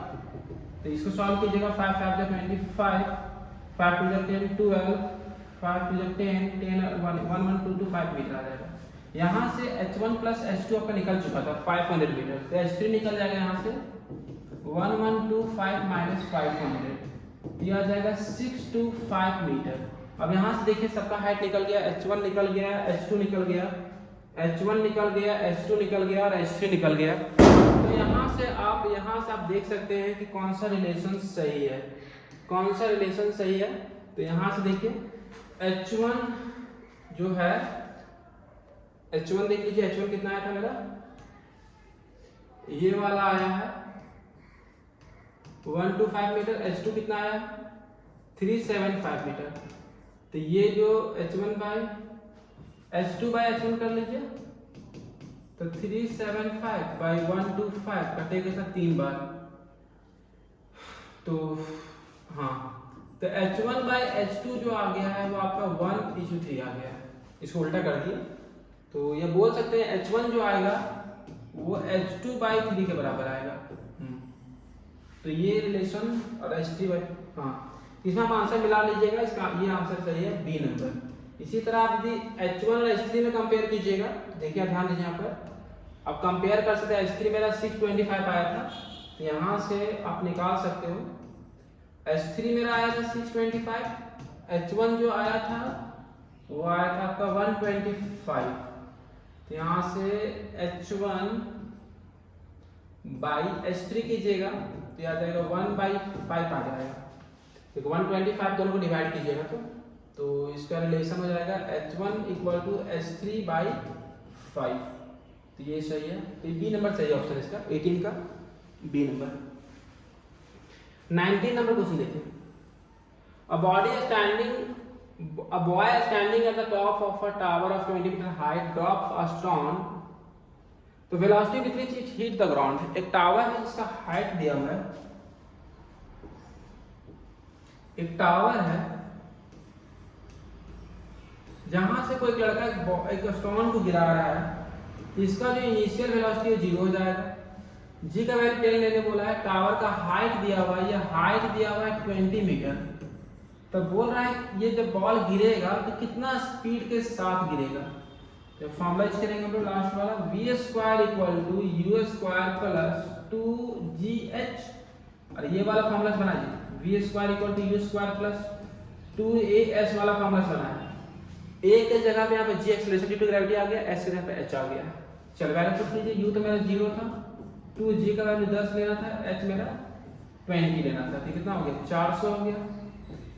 तो इसको सॉल्व कीजिएगा 5 5 25, 5 to 10 12, 5 to 10 10 1 1 1 2 to 5 मीटर आ जाएगा। यहाँ से h1 प्लस h2 आपका निकल चुका था 500 मीटर, तो h3 निकल जाएगा यहाँ से 1125 माइनस 500, ये आ जाएगा 625 मीटर। अब यहाँ से देखिए सबका हाइट निकल गया, h1 निकल गया, h2 निकल गया, h1 निकल गया, h2 निकल गया और h3 निकल गया। तो यहाँ से आप देख सकते हैं कि कौन सा रिलेशन सही है, कौन सा रिलेशन सही है। तो यहाँ से देखिए h1 जो है, h1 देख लीजिए, h1 कितना आया था मेरा, ये वाला आया है 125 मीटर, h2 कितना आया 375 मीटर। तो ये जो h1 by h2 by h1 कर लीजिए, तो 375 बाई 125 कटेगा था 3 बार, तो हाँ, तो h1 बाई h2 जो आ गया है वो आपका 1:3 आ गया, इसको उल्टा कर दिए। तो ये बोल सकते हैं h1 जो आएगा वो h2 बाई 3 के बराबर आएगा। तो ये रिलेशन और h3 बाई, हाँ, इसमें आप आंसर मिला लीजिएगा, इसका ये आंसर सही है बी नंबर। इसी तरह आप यदि h1 और h3 में कंपेयर कीजिएगा, देखिए ध्यान दीजिए यहाँ पर, आप कंपेयर कर सकते हैं। h3 मेरा 625 आया था, तो यहाँ से आप निकाल सकते हो, h3 मेरा आया था 625, h1 जो आया था वो आया था आपका 125, तो यहाँ से h1 बाई h3 कीजिएगा तो आ जाएगा 1/5 आ जाएगा, देखो 125 दोनों को डिवाइड कीजिएगा तो इसका रिलेशन हो जाएगा h1 इक्वल टू h3/5, तो ये सही है, तो बी नंबर सही ऑप्शन इसका 18 का बी नंबर। 19 नंबर क्वेश्चन देखिए, a boy standing at the top of a tower of 20 meter height drops a stone, तो velocity with which it hit the ground. एक टावर है जिसका हाइट दिया हुआ है, एक टावर है जहां से कोई लड़का एक स्टोन को गिरा रहा है, इसका जो इनिशियल वेलोसिटी है 0 हो जाएगा, जी का वैल्यू 10 लेने बोला है, टावर का हाइट दिया हुआ है, ये हाइट दिया हुआ है 20 मीटर, तो बोल रहा है ये जब बॉल गिरेगा तो कितना स्पीड के साथ गिरेगा। तो फॉर्मूला यूज करेंगे हम लोग लास्ट वाला, v square equal to u square plus 2gh, और ये वाला फॉर्मूला बनाइए, v square equal to u square plus 2as वाला फॉर्मूला बनाया। a के जगह पे यहाँ पे g acceleration due to gravity आ गया, s के जगह पे h आ गया। चल वैल्यू पुट लीजिए, u तो मेरा 0 था, 2g का वैल्यू 10 लेना था, h मेरा 20 लेना था, तो कितना हो गया 400 हो गया।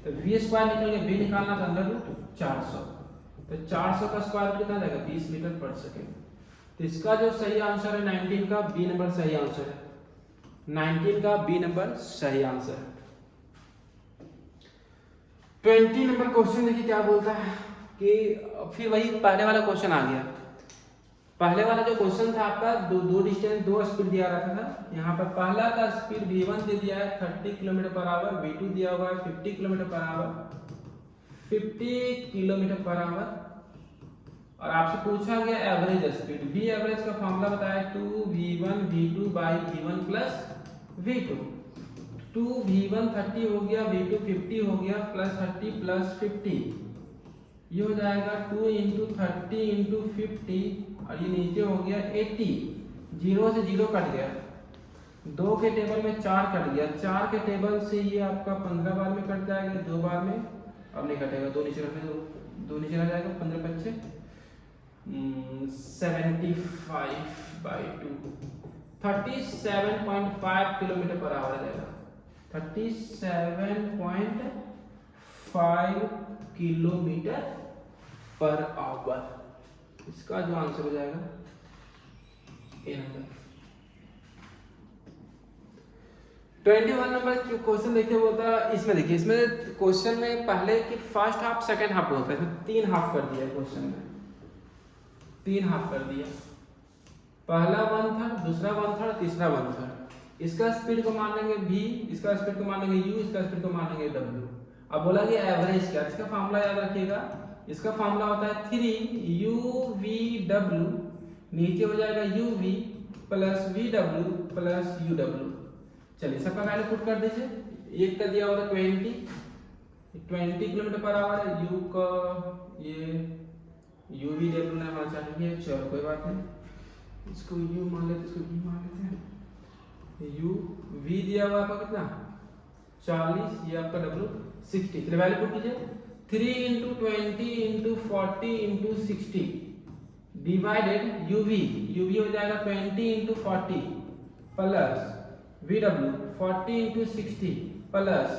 तो v स्क्वायर निकल गया, b निकालना था अंडर रूट 400, तो 400 का स्क्वायर रूट कितना जाएगा 20 मीटर पर सेकेंड। तो इसका जो सही आंसर है 19 का बी नंबर सही आंसर है, 19 का बी नंबर सही आंसर है। 20 नंबर क्वेश्चन देखिए क्या बोलता है कि फिर वही पहले वाला क्वेश्चन आ गया। पहले वाला जो क्वेश्चन था आपका दो डिस्टेंस, दो स्पीड दिया रखा था। यहाँ पर पहला का स्पीड v1 दे दिया है 30 किलोमीटर पर आवर, v2 दिया हुआ है 50 kilometre per our, 50 kilometre per our, और आपसे पूछा गया एवरेज स्पीड। v एवरेज का फॉर्मूला बताया 2v1 v2 by v1 plus v2। 2v1 30 हो गया, v2 50 हो गया, प्लस 30 प्लस 50, ये हो जाएगा 2 इंटू 30 इंटू 50, और ये नीचे हो गया 80, 0 से 0 कट गया, 2 के टेबल में 4 कट गया, 4 के टेबल से ये आपका 15 बार में कट जाएगा, 2 बार में अब नहीं कटेगा, 2 नीचे रखने दो, 2 नीचे रह जाएगा, 15 बच्चे 75/2 37.5 किलोमीटर पर आवर जाएगा। 37.5 किलोमीटर पर आवर, इसका जो आंसर हो जाएगा ए नंबर। 21 नंबर क्वेश्चन देखिए, बोलता है इसमें, देखिए इसमें क्वेश्चन में पहले कि फर्स्ट हाफ सेकंड हाफ बोलता है, इसमें 3 हाफ कर दिया क्वेश्चन में, 3 हाफ कर दिया। पहला 1/3, दूसरा 1/3, तीसरा 1/3। इसका स्पीड को मान लेंगे v, इसका स्पीड को मान लेंगे u, इसका स्पीड को मान लेंगे w। अब बोला कि एवरेज क्या, इसका फॉर्मूला याद रखिएगा, इसका फॉर्मूला होता है 3 UVW, नीचे हो जाएगा UV plus VW plus UW। चलिए सबका वैल्यू पुट कर दीजिए। एक का दिया होगा 20 किलोमीटर पर आवर है, u का ये UVW ने हमारा चाहिए, चलो कोई बात नहीं, इसको u मान लेते, इसको v मान लेते हैं। u v दिया हुआ आपका कितना 40, ये आपका w 60। चलिए वैल्यू पुट कीजिए, 3 × 20 × 40 × 60 डिवाइडेड uv हो जाएगा 20 × 40 प्लस VW 40 × 60 प्लस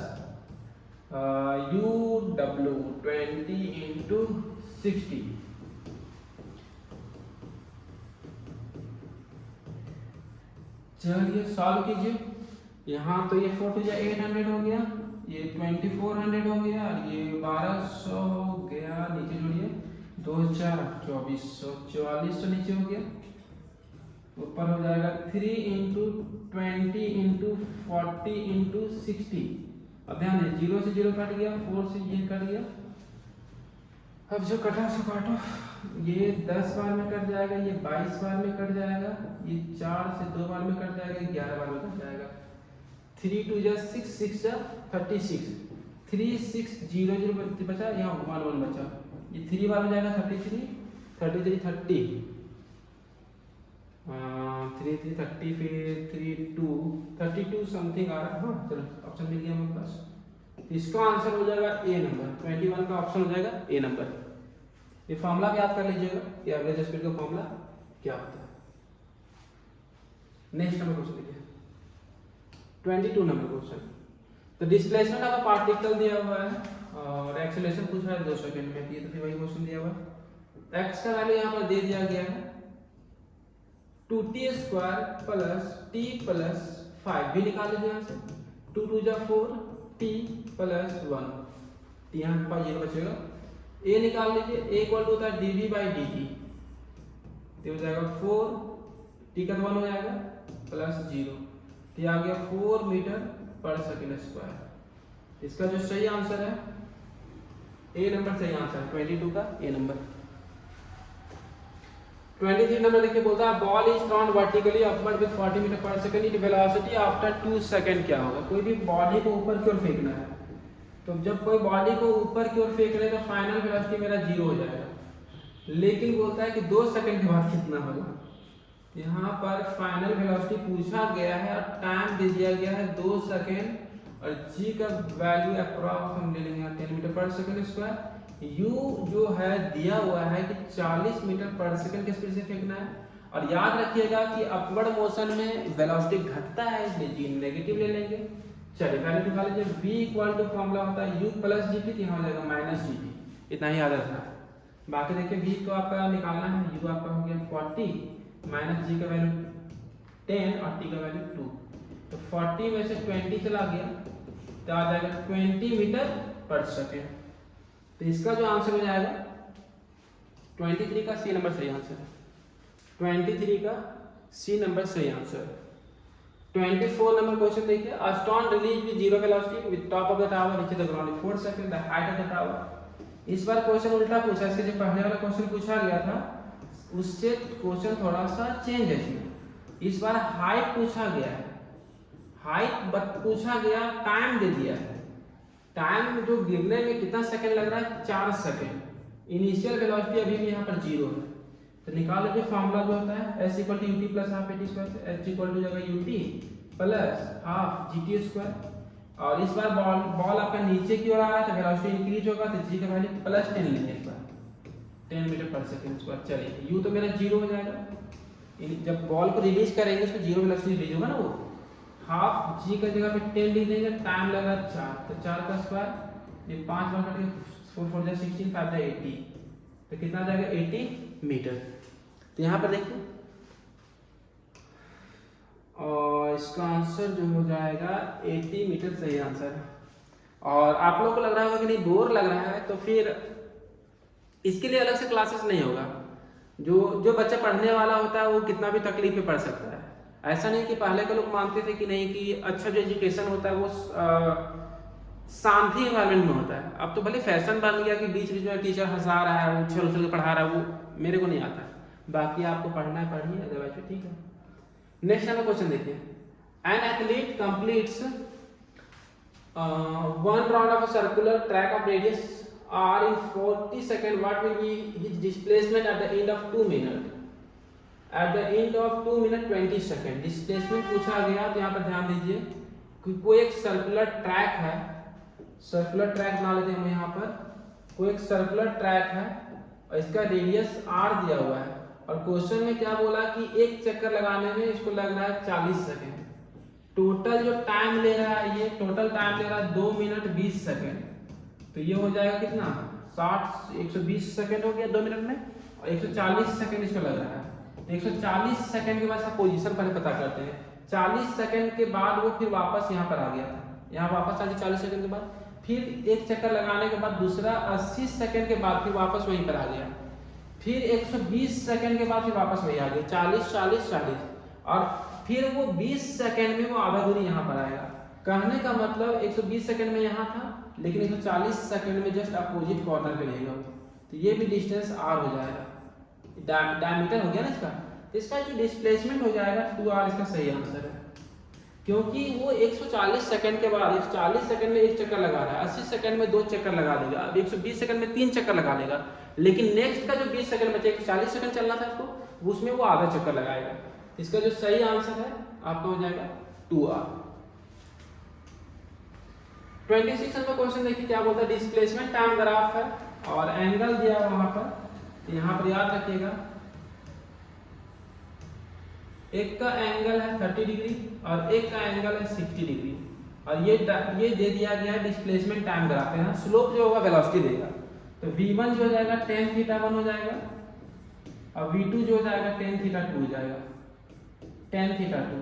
UW 20 × 60। चलिए सॉल्व कीजिए। यहाँ तो ये 4 to 800 हो गया, ये 2400 हो गया, और ये 1200 हो गया, नीचे जोड़िए 2000 2400, 4400 नीचे हो गया, ऊपर हो जाएगा 3 × 20 × 40 × 60। अब ध्यान दीजिए 0 से 0 कट गया, 4 से ये कट गया, अब जो कटा सो काटो, ये 10 बार में कट जाएगा, ये 22 बार में कट जाएगा, ये 4 से 2 बार में कट जाएगा, 11 बार में कट जाएगा। 3 2 जा 6, 6 जा 36, 3 6 0 0 बचा, यहाँ 1 1 बचा, ये 3 बार में जाएगा 33 33 30, 3 3 30, फिर 3 2 32 समथिंग आ रहा है। हाँ चलो ऑप्शन मिल गया हमारे पास, इसका आंसर हो जाएगा ए नंबर। 21 का ऑप्शन हो जाएगा ए नंबर। ये फॉर्मूला भी याद कर लीजिएगा कि एवरेज स्पीड का फॉर्मूला क्या होता है। नेक्स्ट नंबर क्वेश्चन देखिए, 22 नंबर क्वेश्चन। तो डिस्प्लेसमेंट ऑफ पार्टिकल दिया हुआ है और एक्सेलरेशन पूछा है 2 सेकंड में, ये तो फिर वही क्वेश्चन दिया हुआ है। एक्स का वैल्यू यहाँ पर दे दिया गया है 2t² प्लस t प्लस 5, भी निकाल लीजिए यहाँ से, 2 2 जा 4 t प्लस 1, t यहाँ पर 0 बचेगा। a निकाल लीजिए, a इक्वल टू होता है dv/dt, तो हो जाएगा 4 t का 1 हो जाएगा प्लस 0, तो आ गया 4 मीटर पर सेकंड स्क्वायर। इसका जो सही आंसर है ए नंबर सही आंसर है 22 का ए नंबर। 23 नंबर देखिए, बोलता है ball is thrown vertically upward with 40 metre पर second it velocity after 2 second. क्या होगा, कोई भी बॉडी को ऊपर की ओर फेंकना है, तो जब कोई बॉडी को ऊपर की ओर फेंक रहे तो फाइनल वेलोसिटी मेरा 0 हो जाएगा, लेकिन बोलता है कि 2 सेकंड के बाद कितना होगा। यहाँ पर फाइनल वेलोसिटी पूछा गया है और टाइम दे दिया गया है 2 सेकंड, और g का वैल्यू अप्रॉक्स हम ले लेंगे 10 मीटर पर सेकंड स्क्वायर। u जो है दिया हुआ है कि 40 मीटर पर सेकंड के स्पीड से फेंकना है, और याद रखिएगा कि अपवर्ड मोशन में वेलोसिटी घटता है, इसलिए g नेगेटिव ले लेंगे। चलिए वैल्यू निकाल लीजिए, v इक्वल टू फॉर्मूला होता है u प्लस gt, तो यहाँ हो जाएगा माइनस gt, इतना ही याद रखना है। बाकी देखिए v तो आपका निकालना है, u आपका हो गया 40 माइनस g का वैल्यू 10 और t का वैल्यू 2, तो 40 में से 20 चला गया तो आ जाएगा 20 मीटर पर सेकेंड। तो इसका जो आंसर हो जाएगा 23 का सी नंबर सही आंसर है, 23 का सी नंबर सही आंसर है। 24 नंबर क्वेश्चन देखिए, a stone release with 0 velocity with top of the tower reach the ground in 4 second, the height of the tower. इस बार क्वेश्चन उल्टा पूछा, इसके जो पहले वाला क्वेश्चन पूछा गया था उससे क्वेश्चन थोड़ा सा चेंज है इसमें। इस बार हाइट पूछा गया है, हाइट पूछा गया, टाइम दे दिया है, टाइम जो गिरने में कितना सेकंड लग रहा है 4 सेकंड, इनिशियल वेलोसिटी अभी भी यहाँ पर 0 है। तो निकाल लीजिए फॉर्मूला जो होता है s equal to ut plus half at square, h equal to जाएगा ut plus half gt square. और इस बार बॉल आपका नीचे की ओर आ रहा है तो वेलोसिटी इंक्रीज होगा, तो g का वैल्यू प्लस 10 लेंगे इस बार, 10 मीटर पर सेकेंड। उसके बाद चलिए यू तो मेरा 0 हो जाएगा, जब बॉल को रिलीज करेंगे उसको 0 वेलोसिटी रिलीज होगा ना, वो हाफ जी का जगह पे 10 लिख देंगे, टाइम लगा 4, तो 4 का स्क्वायर, ये 5 बार कटेंगे, 4 4 जा 16, 5 जा 80, तो कितना आ जाएगा 80 मीटर। तो यहाँ पर देखिए, और इसका आंसर जो हो जाएगा 80 मीटर सही आंसर है। और आप लोगों को लग रहा होगा कि नहीं बोर लग रहा है, तो फिर इसके लिए अलग से क्लासेस नहीं होगा। जो बच्चा पढ़ने वाला होता है वो कितना भी तकलीफ में पढ़ सकता है। ऐसा नहीं कि पहले के लोग मानते थे कि नहीं कि अच्छा जो एजुकेशन होता है वो शांति एनवायरनमेंट में होता है। अब तो भले फैशन बन गया कि बीच बीच में टीचर हंसा रहा है, उछल उछल के पढ़ा रहा है, वो मेरे को नहीं आता। बाकी आपको पढ़ना है पढ़िए, अदरवाइज ठीक है। नेक्स्ट नंबर क्वेश्चन देखिए, an athlete completes 1 round of a circular track of radius r in 40 seconds, what will be his displacement at the end of 2 minutes? At the end of 2 minutes 20 seconds displacement पूछा गया। तो यहाँ पर ध्यान दीजिए कि कोई एक सर्कुलर ट्रैक है, सर्कुलर ट्रैक बना लेते हैं हम यहाँ पर। कोई एक सर्कुलर ट्रैक है और इसका रेडियस r दिया हुआ है, और क्वेश्चन में क्या बोला कि एक चक्कर लगाने में इसको लग रहा है 40 सेकेंड। टोटल जो टाइम ले रहा है, ये टोटल टाइम ले रहा है 2 मिनट 20 सेकेंड। तो ये हो जाएगा कितना 120 सेकेंड हो गया 2 मिनट में, और 140 सेकेंड इसको लग रहा है। तो 140 सेकेंड के बाद इसका पोजीशन पहले पता करते हैं। 40 सेकेंड के बाद वो फिर वापस यहाँ पर आ गया था, यहाँ वापस आ गया 40 सेकेंड के बाद, फिर एक चक्कर लगाने के बाद दूसरा 80 सेकेंड के बाद फिर वापस वहीं पर आ गया, फिर 120 सेकेंड के बाद फिर वापस वही आ गया 40 40 40, और फिर वो 20 सेकेंड में वो आधा दूरी यहाँ पर आएगा। कहने का मतलब 120 सेकेंड में यहाँ था, लेकिन 140 सेकेंड में जस्ट अपोजिट कॉर्नर पे रहेगा। तो ये भी डिस्टेंस r हो जाएगा, डायमीटर हो गया ना इसका। तो इसका जो डिस्प्लेसमेंट हो जाएगा 2r इसका सही आंसर है, क्योंकि वो 140 सेकंड के बाद 140 सेकंड में एक चक्कर लगा रहा है, 80 सेकंड में 2 चक्कर लगा देगा, अब 120 सेकंड में 3 चक्कर लगा देगा, लेकिन नेक्स्ट का जो 20 सेकंड बचे 40 सेकंड चलना था इसको, उसमें वो आधा चक्कर लगाएगा। इसका जो सही आंसर है आपका हो जाएगा 2r। 26 नंबर क्वेश्चन देखिए क्या बोलता है, डिस्प्लेसमेंट टाइम ग्राफ है और एंगल दिया है वहां पर, यहाँ पर याद रखिएगा एक का एंगल है 30 डिग्री और एक का एंगल है 60 डिग्री, और ये दे दिया गया है डिस्प्लेसमेंट टाइम ग्राफ है। स्लोप जो होगा वेलोसिटी देगा, तो v1 जो हो जाएगा tan θ1 हो जाएगा, और v2 जो हो जाएगा tan θ2 हो जाएगा, tan θ2।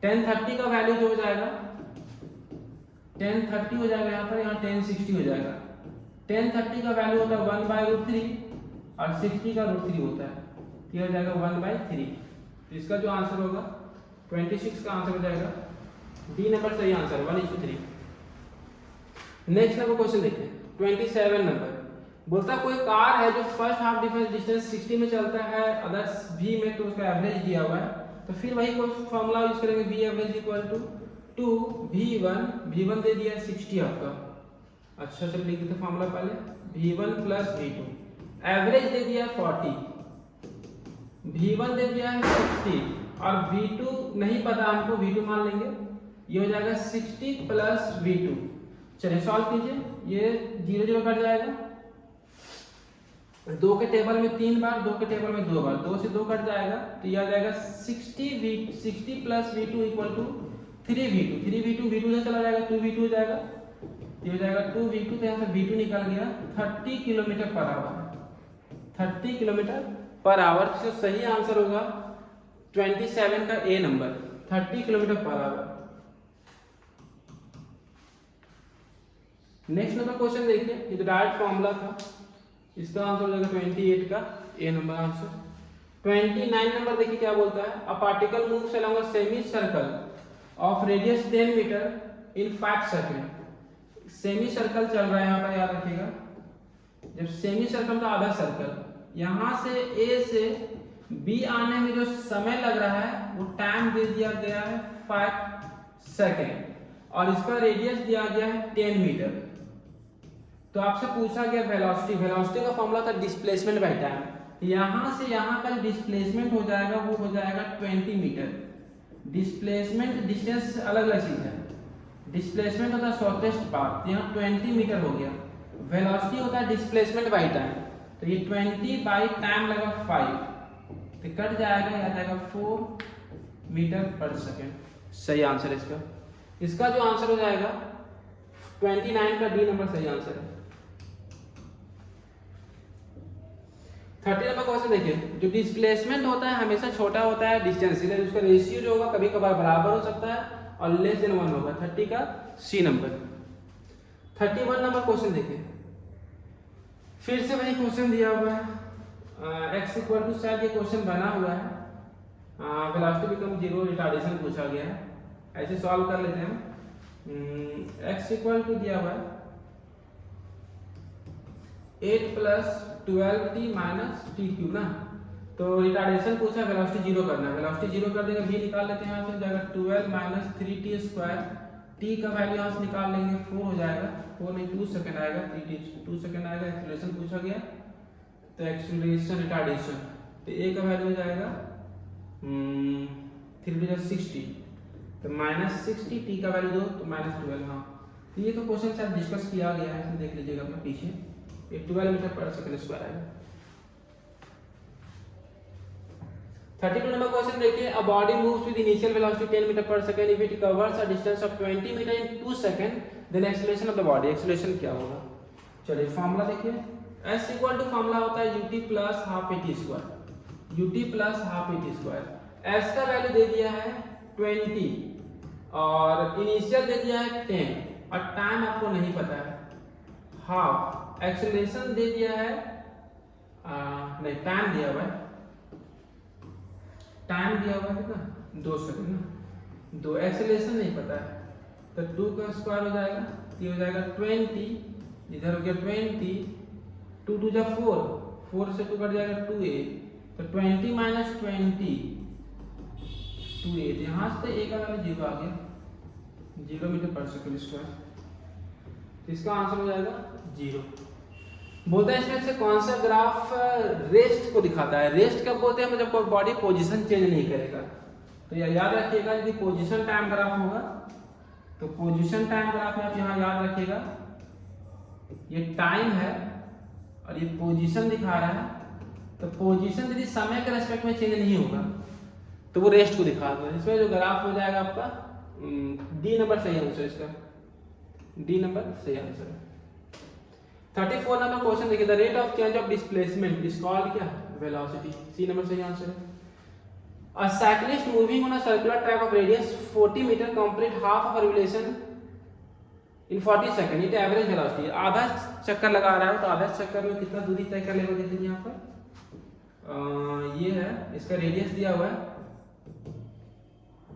tan 30 का वैल्यू जो हो जाएगा tan 30 हो जाएगा यहाँ पर, यहाँ tan 60 हो जाएगा। tan 30 का वैल्यू होता है 1/√3 और 60 का √3 होता है, ये हो जाएगा 1/3। तो इसका जो आंसर होगा 26 का आंसर हो जाएगा डी नंबर सही आंसर 1:3। नेक्स्ट नंबर क्वेश्चन देखिए 27 नंबर बोलता है कोई कार है जो फर्स्ट हाफ डिस्टेंस 60 में चलता है, अदर्स v में, तो उसका एवरेज दिया हुआ है। तो फिर वही कोई फॉर्मूला यूज करेंगे, v average equal to 2v1 दे दिया 60 आपका, अच्छा चलो लिख देते फॉर्मूला पहले, v1 प्लस v2, एवरेज दे दिया 40, v1 दे दिया है 60 और v2 नहीं पता हमको, v2 मान लेंगे, ये हो जाएगा 60 प्लस v2। चलिए सॉल्व कीजिए, ये 0 0 कट जाएगा, 2 के टेबल में 3 बार, 2 के टेबल में 2 बार, 2 से 2 कट जाएगा, तो यह आ जाएगा 60 plus v2 equal to 3v2, 3v2 v2 से चला जाएगा 2v2 हो जाएगा, ये हो जाएगा 2v2, तो यहाँ से v2 निकल गया 30 kilometre per our, 30 kilometre per our. तो सही आंसर होगा 27 का A number, 30 kilometre per hour. Next number question देखिए, ये तो डायरेक्ट फॉर्मूला था, इसका आंसर हो जाएगा 28 का ए नंबर आंसर। 29 नंबर देखिए क्या बोलता है, a particle moves along a semicircle of radius 10 metre in 5 second. Semicircle चल रहा है यहाँ पर, याद रखिएगा, जब सेमी सर्कल का आधा सर्कल, यहाँ से ए से बी आने में जो समय लग रहा है वो टाइम दे दिया गया है 5 सेकेंड, और इसका रेडियस दिया गया है 10 मीटर। तो आपसे पूछा गया वेलोसिटी, वेलोसिटी का फॉर्मूला था डिस्प्लेसमेंट बाय टाइम, यहाँ से यहाँ का डिस्प्लेसमेंट हो जाएगा वो हो जाएगा 20 मीटर। डिस्प्लेसमेंट डिस्टेंस अलग अलग चीज है, डिस्प्लेसमेंट होता है शॉर्टेस्ट पाथ, यहाँ 20 मीटर हो गया, वेलोसिटी होता है डिस्प्लेसमेंट बाय टाइम, तो ये 20 बाई टाइम लगा 5 तो कट जाएगा, आ जाएगा 4 मीटर पर सेकेंड। सही आंसर है इसका। इसका जो आंसर हो जाएगा 29 का डी नंबर सही आंसर है। 30 नंबर क्वेश्चन देखिए, जो डिस्प्लेसमेंट होता है हमेशा छोटा होता है डिस्टेंस से, उसका रेशियो जो होगा कभी कभार बराबर हो सकता है और लेस देन 1 होगा। 30 का सी नंबर। 31 नंबर क्वेश्चन देखिए, फिर से वही क्वेश्चन दिया हुआ है, x इक्वल टू शायद ये क्वेश्चन बना हुआ है, वेलोसिटी बिकम जीरो, रिटार्डेशन पूछा गया है, ऐसे सॉल्व कर लेते हैं हम। x इक्वल टू दिया हुआ है 8 plus 12t minus T cube ना, तो रिटार्डेशन पूछा, वेलोसिटी जीरो करना है, वेलोसिटी जीरो कर देंगे, v निकाल लेते हैं यहाँ से, जाएगा 12 माइनस 3t स्क्वायर, t का वैल्यू यहाँ से निकाल लेंगे 4 हो जाएगा, 4 नहीं 2 सेकंड आएगा, 2 सेकंड आएगा। एक्सेलरेशन पूछा गया तो एक्सेलरेशन रिटार्डेशन, तो a का वैल्यू हो जाएगा 3 60, तो माइनस 60, t का वैल्यू 2 तो माइनस 12। हाँ तो ये तो क्वेश्चन शायद डिस्कस किया गया है, इसमें देख लीजिएगा अपना पीछे, ये 12 मीटर पर सेकंड स्क्वायर आएगा। 32 नंबर क्वेश्चन देखिए, a body moves with initial velocity 10 metre पर second if it covers a distance of 20 metre in 2 second, then acceleration of the body, acceleration क्या होगा। चलिए फार्मूला देखिए, s इक्वल टू फार्मूला होता है ut plus half at square, ut plus half at square. s का वैल्यू दे दिया है 20 और इनिशियल दे दिया है 10 और टाइम आपको नहीं पता है, हाफ एक्सेलरेशन दे दिया है, नहीं टाइम दिया हुआ है, टाइम दिया हुआ है कितना 2 सेकंड ना, 2 एक्सेलरेशन नहीं पता है, तो 2 का स्क्वायर हो जाएगा, ये हो जाएगा 20, इधर हो गया 20, 2 2 जा 4, 4 से 2 कट जाएगा 2a, तो 20 माइनस 20 2a, यहाँ से a का वैल्यू 0 आ गया, 0 मीटर पर सेकंड स्क्वायर, तो इसका आंसर हो जाएगा 0। बोलते हैं इसमें से कौन सा ग्राफ रेस्ट को दिखाता है, रेस्ट कब बोलते हैं जब बॉडी पोजीशन चेंज नहीं करेगा, तो याद रखिएगा यदि पोजीशन टाइम ग्राफ होगा तो पोजीशन टाइम ग्राफ में आप यहाँ याद रखिएगा ये टाइम है और ये पोजीशन दिखा रहा है, तो पोजीशन यदि समय के रेस्पेक्ट में चेंज नहीं होगा तो वो रेस्ट को दिखाता है। इसमें जो ग्राफ हो जाएगा आपका डी नंबर सही आंसर, इसका डी नंबर सही आंसर है। 34 नंबर क्वेश्चन देखिए, the rate of change of displacement is called क्या, वेलोसिटी, सी नंबर सही आंसर है। A cyclist moving on a circular track of radius 40 metre complete half of revolution in 40 second, it average velocity, आधा चक्कर लगा रहा है तो आधा चक्कर में कितना दूरी तय कर लेगा, देखिए यहाँ पर ये है, इसका रेडियस दिया हुआ है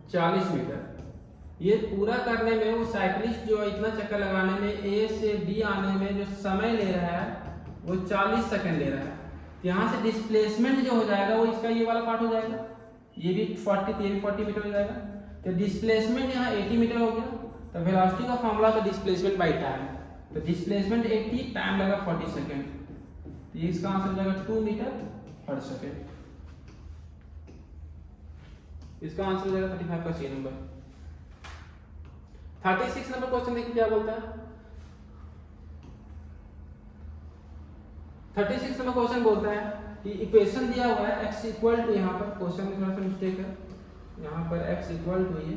40 मीटर, ये पूरा करने में वो साइक्लिस्ट जो इतना चक्कर लगाने में ए से डी आने में जो समय ले रहा है वो 40 सेकंड ले रहा है। यहाँ से डिस्प्लेसमेंट जो हो जाएगा वो इसका ये वाला पार्ट हो जाएगा, ये भी 40 मीटर हो जाएगा, तो डिस्प्लेसमेंट यहाँ 80 मीटर हो गया, तो वेलोसिटी का फॉर्मूला था डिस्प्लेसमेंट बाई टाइम, तो डिस्प्लेसमेंट 80, टाइम लगा 40 सेकंड, तो ये इसका आंसर हो जाएगा 2 मीटर पर सेकंड, इसका आंसर हो जाएगा 35 का सी नंबर। 36 नंबर क्वेश्चन देखिए क्या बोलता है, 36 नंबर क्वेश्चन बोलता है कि इक्वेशन दिया हुआ है x इक्वल टू, यहाँ पर क्वेश्चन में थोड़ा सा मिस्टेक है, यहाँ पर x इक्वल टू ये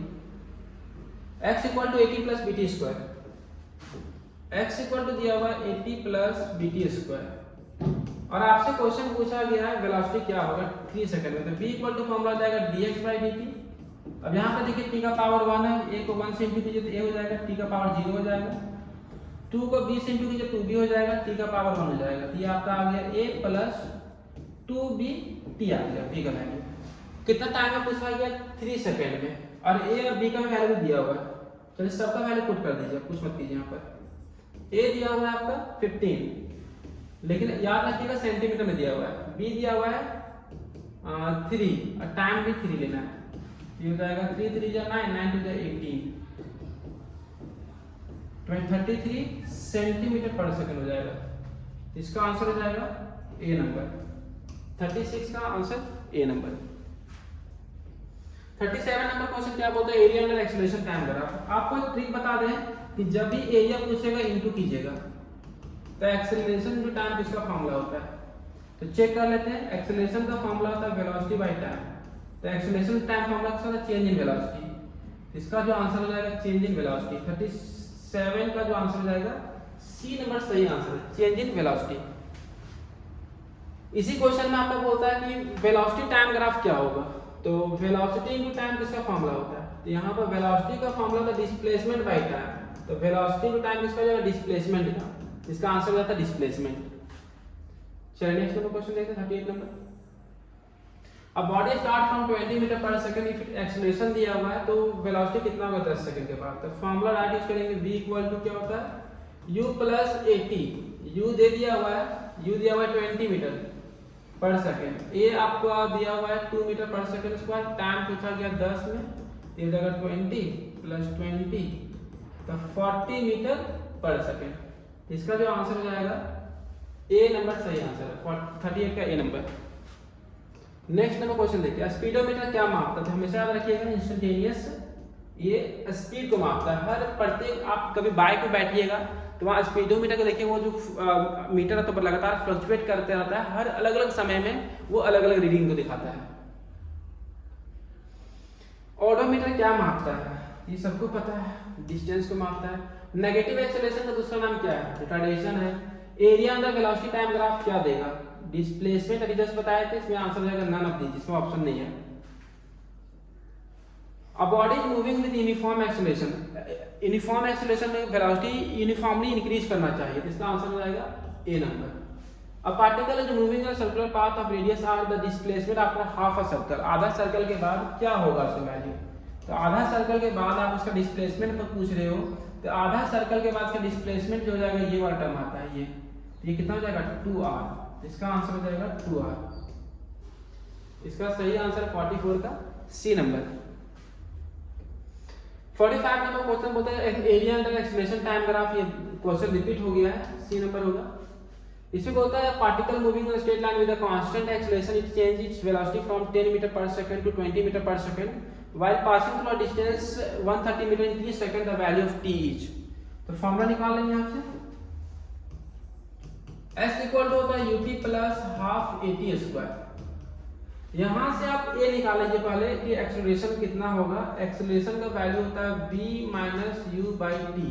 x equal to 80 plus BT square, x equal to दिया हुआ है 80 प्लस बीटी स्क्वायर और आपसे क्वेश्चन पूछा गया है वेलोसिटी क्या होगा 3 सेकंड में, तो v इक्वल टू फॉर्मूला हो जाएगा dx बाई dt। अब यहाँ पे देखिए t का पावर 1 है, a को 1 से इंटू कीजिए तो a हो जाएगा, t का पावर 0 हो जाएगा, 2 को b से इंटू कीजिए 2b हो जाएगा, t का पावर 1 हो जाएगा, तो ये आपका आ गया a प्लस 2b t आ गया b का वैल्यू। कितना टाइम में पूछा गया 3 सेकंड में, और a और b का वैल्यू दिया हुआ है, चलिए सबका वैल्यू पुट कर दीजिए, कुछ मत कीजिए। यहाँ पर a दिया हुआ है आपका 15, लेकिन याद रखिएगा सेंटीमीटर में दिया हुआ है, b दिया हुआ है 3 और टाइम भी 3 लेना है, ये हो जाएगा 3 3 जा 9, 9 2 जा 18, 33 सेंटीमीटर पर सेकंड हो जाएगा, इसका आंसर हो जाएगा ए नंबर, 36 का answer A number. 37 number question क्या बोलता है, area under acceleration time graph. आपको एक ट्रिक बता दें कि जब भी एरिया पूछेगा इनटू कीजिएगा, तो एक्सेलरेशन जो टाइम इसका फॉर्मूला होता है तो चेक कर लेते हैं। एक्सेलरेशन का फॉर्मूला होता है वेलोसिटी बाय टाइम, तो एक्सेलरेशन टाइम फॉर्मूला क्या होता है? Change in velocity. इसका जो आंसर हो जाएगा चेंज इन वेलोसिटी। 37 का जो आंसर हो जाएगा सी नंबर सही आंसर है, चेंज इन वेलोसिटी। इसी क्वेश्चन में आपका बोलता है कि वेलोसिटी टाइम ग्राफ क्या होगा, तो वेलोसिटी इनटू टाइम किसका फॉर्मूला होता है? तो यहाँ पर वेलोसिटी का फॉर्मूला था डिस्प्लेसमेंट बाय टाइम, तो वेलोसिटी इनटू टाइम किसका हो जाएगा? डिस्प्लेसमेंट का। इसका आंसर हो जाता है डिस्प्लेसमेंट। चलिए नेक्स्ट नंबर क्वेश्चन देखते हैं 38 नंबर। अब बॉडी स्टार्ट फ्रॉम 20 मीटर पर सेकंड, इफ एक्सेलरेशन दिया हुआ है तो वेलोसिटी कितना होगा 10 सेकंड के बाद? तो फार्मूला राइट यूज करेंगे, v इक्वल टू क्या होता है? u plus 80। u दे दिया हुआ है, u दिया हुआ है 20 मीटर पर सेकंड, a आपको दिया हुआ है 2 मीटर पर सेकंड स्क्वायर, टाइम पूछा गया 10 में, ये जगह 20 प्लस 20 तो 40 मीटर पर सेकंड। इसका जो आंसर हो जाएगा ए नंबर सही आंसर है, 38 का A number. Next number question देखिए, स्पीडोमीटर क्या मापता है? तो हमेशा याद रखिएगा इंस्टेंटेनियस ये स्पीड को मापता है। हर प्रत्येक आप कभी बाइक पे बैठिएगा तो वहाँ स्पीडोमीटर को देखिए, वो जो मीटर है तो लगातार फ्लक्चुएट करते रहता है, हर अलग अलग समय में वो अलग अलग रीडिंग को दिखाता है। ओडोमीटर क्या मापता है? ये सबको पता है, डिस्टेंस को मापता है। नेगेटिव एक्सेलरेशन का दूसरा नाम क्या है? रिटार्डेशन है। Area under velocity time graph क्या देगा? डिस्प्लेसमेंट अभी जस्ट बताए थे, इसमें आंसर हो जाएगा नन ऑफ दीज, इसमें ऑप्शन नहीं है। A body is moving with uniform acceleration, uniform acceleration में वेलोसिटी यूनिफॉर्मली इंक्रीज करना चाहिए, इसका आंसर हो जाएगा ए number. A particle is moving in a circular path of radius r, the displacement after half a circle, आधा सर्कल के बाद क्या होगा उसका वैल्यू? तो आधा सर्कल के बाद आप उसका डिस्प्लेसमेंट पर पूछ रहे हो, तो आधा सर्कल के बाद इसका डिस्प्लेसमेंट जो हो जाएगा ये वाला टर्म आता है, ये कितना हो जाएगा? 2r। इसका आंसर हो जाएगा 2r। इसका सही आंसर 44 का सी नंबर। 45 नंबर क्वेश्चन बोलता है area under acceleration time graph, ये क्वेश्चन रिपीट हो गया है, सी नंबर होगा। इसमें बोलता है particle moving in straight line with a constant acceleration, it change its velocity from 10 metre पर सेकंड टू 20 मीटर पर second while passing through a distance 130 metre in 3 second, the value of t is. तो फॉर्मूला निकाल लेंगे यहां से, s इक्वल टू होता है ut plus half at square. यहां से आप a निकाल लीजिए पहले कि एक्सेलरेशन कितना होगा। एक्सेलरेशन का वैल्यू होता है v minus u by T.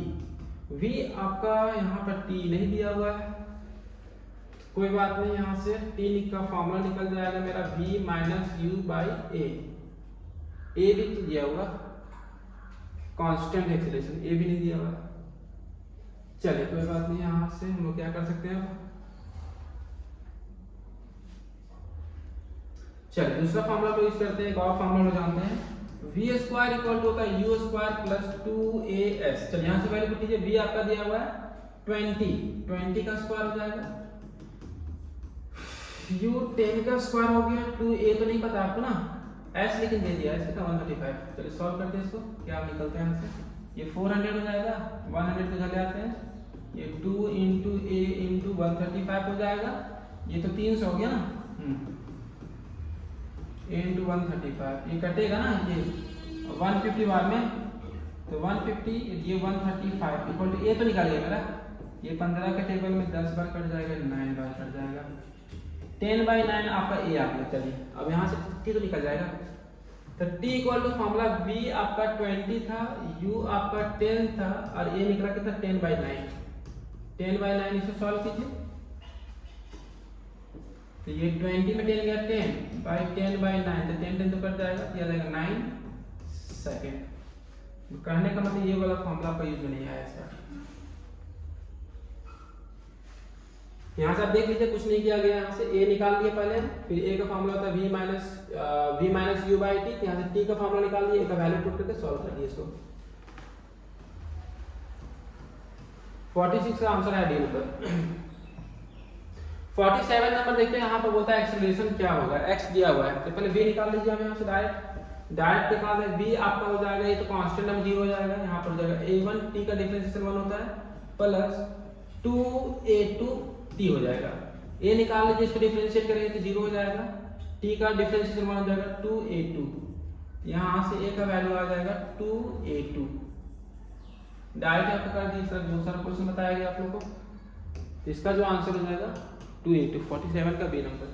v आपका यहाँ पर t नहीं दिया हुआ है, कोई बात नहीं, यहाँ से t का फॉर्मूला निकल जाएगा मेरा v minus u by a भी दिया हुआ, कांस्टेंट एक्सेलरेशन a भी नहीं दिया हुआ। चलिए कोई बात नहीं, यहाँ से हम लोग क्या कर सकते हैं, चलिए दूसरा फॉर्मूला को यूज करते हैं, एक और फॉर्मूला को जानते हैं, v स्क्वायर इक्वल टू होता है u स्क्वायर प्लस 2as। चलिए यहाँ से वैल्यू पुट कीजिए, v आपका दिया हुआ है 20 का स्क्वायर हो जाएगा, u 10 का स्क्वायर हो गया, 2a तो नहीं पता आपको ना, s लेकिन दे दिया, s कितना 135। चलिए सॉल्व करते हैं इसको, क्या निकलता है यहाँ से, ये 400 हो जाएगा, 100 पे चले आते हैं, ये 2 इंटू a इंटू 135 हो जाएगा, ये तो 300 हो गया ना, इंटू 135, ये कटेगा ना, ये 150 बार में, तो 150 ये 135 इक्वल टू ए तो निकालिए मेरा, ये 15 के टेबल में 10 बार कट जाएगा, 9 बार कट जाएगा, 10/9 आपका ए आ गया। चलिए अब यहाँ से t तो निकल जाएगा, तो t equal to formula v आपका 20 था, u आपका 10 था और a निकला कितना 10/9। 10/9 इसे सॉल्व कीजिए, तो ये 20 में 10 गया 10/10/9, तो 10 तो कट जाएगा, ये आ जाएगा 9 सेकेंड। कहने का मतलब ये वाला फॉर्मूला का यूज में नहीं आया सर। यहाँ से आप देख लीजिए कुछ नहीं किया गया, यहाँ से a निकाल दिए पहले, फिर a का फॉर्मूला था v minus u by T, यहाँ से t का फॉर्मूला निकाल दिए, a का वैल्यू पुट करके सॉल्व कर दिए इसको। 46 का आंसर है डी नंबर। 47 नंबर देखते हैं, यहाँ पर बोलता है एक्सेलरेशन क्या होगा, x दिया हुआ है, तो पहले v निकाल लीजिए, हम यहाँ से डायरेक्ट निकाल दें, v आपका हो जाएगा, ये तो कांस्टेंट नंबर 0 हो जाएगा, यहाँ पर हो जाएगा a1 t का डिफरेंशिएशन 1 होता है प्लस 2a2 t हो जाएगा, a निकाल लीजिए, इसको डिफरेंशिएट करेंगे तो 0 हो जाएगा, t का डिफरेंशिएशन 1 हो जाएगा 2a2, यहाँ से a का वैल्यू आ जाएगा 2a2। डायरेक्ट आपको कर दिए, सर बहुत सारा क्वेश्चन बताया गया आप लोगों को, इसका जो आंसर हो जाएगा 2 इंटू 47 का बी नंबर।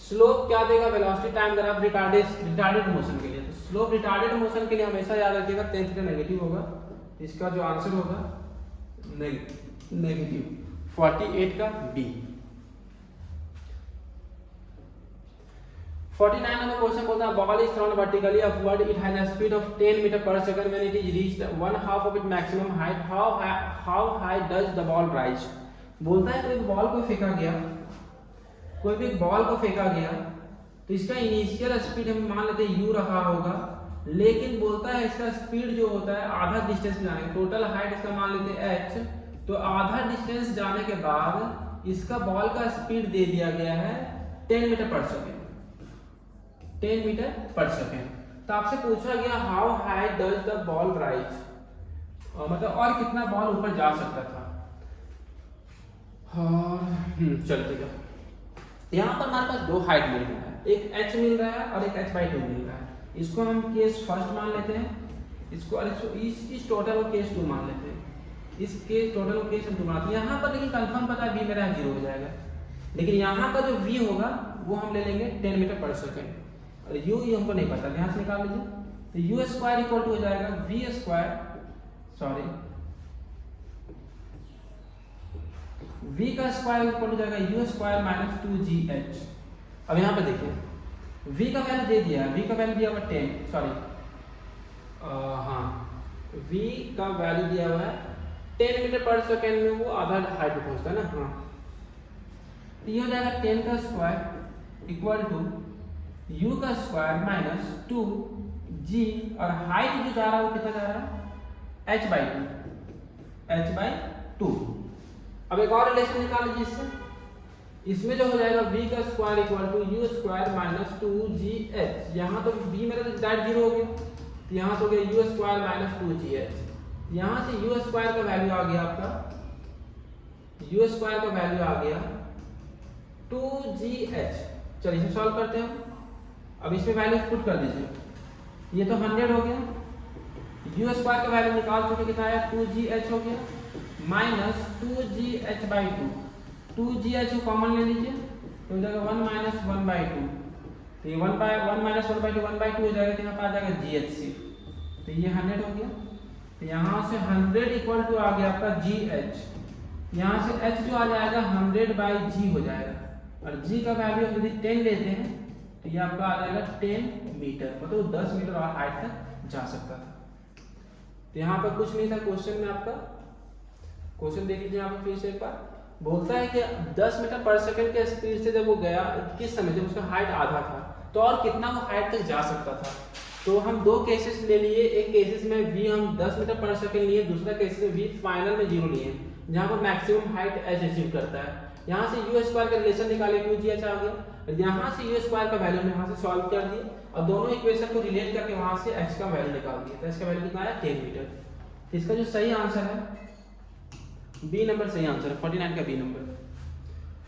स्लोप क्या देगा, velocity time graph retarded motion के लिए। तो स्लोप रिटार्डेड मोशन के लिए हमेशा याद रखिएगा tan थीटा नेगेटिव होगा, इसका जो आंसर होगा नेगेटिव 48 का बी। 49 नंबर क्वेश्चन बोलता है ball is thrown vertically upward, it has a speed of 10 metre पर second when it is reached 1/2 of it maximum height, how high does the ball rise. बोलता है कोई बॉल को फेंका गया, कोई भी बॉल को फेंका गया तो इसका इनिशियल स्पीड हम मान लेते हैं u रहा होगा, लेकिन बोलता है इसका स्पीड जो होता है आधा डिस्टेंस जाने का, टोटल हाइट इसका मान लेते हैं h, तो आधा डिस्टेंस जाने के बाद इसका बॉल का स्पीड दे दिया गया है 10 मीटर पर सेकेंड, 10 मीटर पर सेकेंड। तो आपसे पूछा गया how high does the ball rise, मतलब और कितना बॉल ऊपर जा सकता था। चलते गया यहाँ पर हमारे पास दो हाइट मिल रहा है, एक h मिल रहा है और एक h/2 मिल रहा है। इसको हम केस फर्स्ट मान लेते हैं, इसको और इस टोटल को केस 2 मान लेते हैं, इस केस टोटल को केस 2 मानते हैं। यहाँ पर लेकिन कंफर्म पता है v मेरा 0 हो जाएगा, लेकिन यहाँ का जो v होगा वो हम ले लेंगे 10 मीटर पर सेकेंड, और u ये हमको नहीं पता, यहाँ से निकाल लीजिए। तो u स्क्वायर इक्वल टू हो जाएगा v स्क्वायर, सॉरी v का स्क्वायर इक्वल हो जाएगा u स्क्वायर माइनस 2gh। अब यहाँ पे देखिए v का वैल्यू दे दिया है, v का वैल्यू दिया हुआ 10, सॉरी हाँ v का वैल्यू दिया हुआ है 10 मीटर पर सेकेंड में, वो आधा हाइट पे पहुँचता है ना। हाँ तो ये हो जाएगा 10 का स्क्वायर इक्वल टू u का स्क्वायर माइनस 2g, और हाइट जो जा रहा है वो कितना जा रहा है h/2। अब एक और रिलेशन निकाल लीजिए इससे, इसमें जो हो जाएगा v का square equal to u square minus 2gh। यहाँ तो v मेरा तो डायरेक्ट 0 हो गया, तो यहाँ से हो गया u स्क्वायर माइनस 2gh। यहाँ से u स्क्वायर का वैल्यू आ गया आपका, u स्क्वायर का वैल्यू आ गया 2gh। चलिए इसे सॉल्व करते हैं। अब इसमें वैल्यू पुट कर दीजिए, ये तो 100 हो गया, u स्क्वायर का वैल्यू निकाल चुके कितना है 2gh हो गया, माइनस 2gh/2, 2gh को कॉमन ले लीजिए तो हो जाएगा 1 माइनस 1/2, तो ये 1 माइनस 1/2 1/2 हो जाएगा, तो यहाँ पर आ जाएगा gh, तो ये 100 हो गया। तो यहाँ से 100 इक्वल टू आ गया आपका gh, यहाँ से h जो आ जाएगा 100/g हो जाएगा, और g का वैल्यू हम यदि 10 लेते हैं तो ये आपका आ जाएगा 10 मीटर, मतलब 10 मीटर और हाइट तक जा सकता था। तो यहाँ पर कुछ नहीं था क्वेश्चन में, आपका क्वेश्चन देख लीजिए यहाँ पर फिर से एक बार। बोलता है कि 10 मीटर पर सेकंड के स्पीड से जब वो गया, किस समय, जब उसका हाइट आधा था, तो और कितना वो हाइट तक जा सकता था। तो हम दो केसेस ले लिए, एक केसेस में v हम 10 मीटर पर सेकंड लिए, दूसरा केसेस में v फाइनल में 0 लिए, जहाँ पर मैक्सिमम हाइट h अचीव करता है। यहाँ से u स्क्वायर का रिलेशन निकाले 2gh आ गया, और यहाँ से u स्क्वायर का वैल्यू हम यहाँ से सॉल्व कर दिए, और दोनों इक्वेशन को रिलेट करके वहाँ से h का वैल्यू निकाल दिया। तो h का वैल्यू कितना आया 10 मीटर। इसका जो सही आंसर है बी नंबर सही आंसर है, 49 का B number.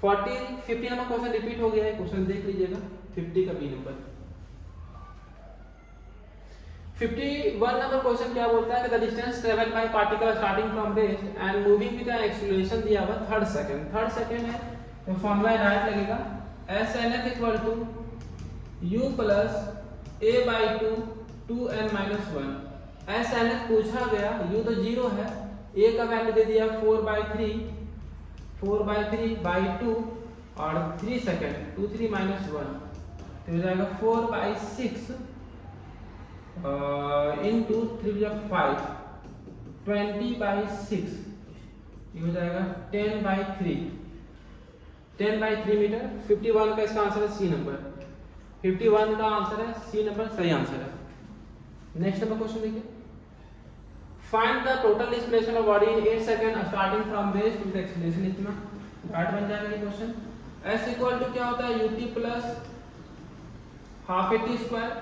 50 number question repeat हो गया है, क्वेश्चन देख लीजिएगा 50 का बी नंबर। 51 नंबर क्वेश्चन क्या बोलता है कि the distance travelled by particle starting from rest and moving with an acceleration दिया हुआ थर्ड सेकंड है, तो फॉर्मूला डायरेक्ट लगेगा SNF equal to u plus a/2 2n-1। SNF पूछा गया, u तो 0 है, a का वैल्यू दे दिया 4/3 by 2 और 3 सेकेंड 2 3 -1, तो हो जाएगा 4/6 into 3 5 20/6, ये हो जाएगा 10/3 मीटर। 51 का इसका आंसर है सी नंबर, 51 का आंसर है सी नंबर, सही आंसर है। नेक्स्ट नंबर क्वेश्चन देखिए, find the total displacement of body in 8 second starting from rest with acceleration. इतना डार्ट बन जाएगा ये क्वेश्चन। s इक्वल टू क्या होता है ut plus half at square,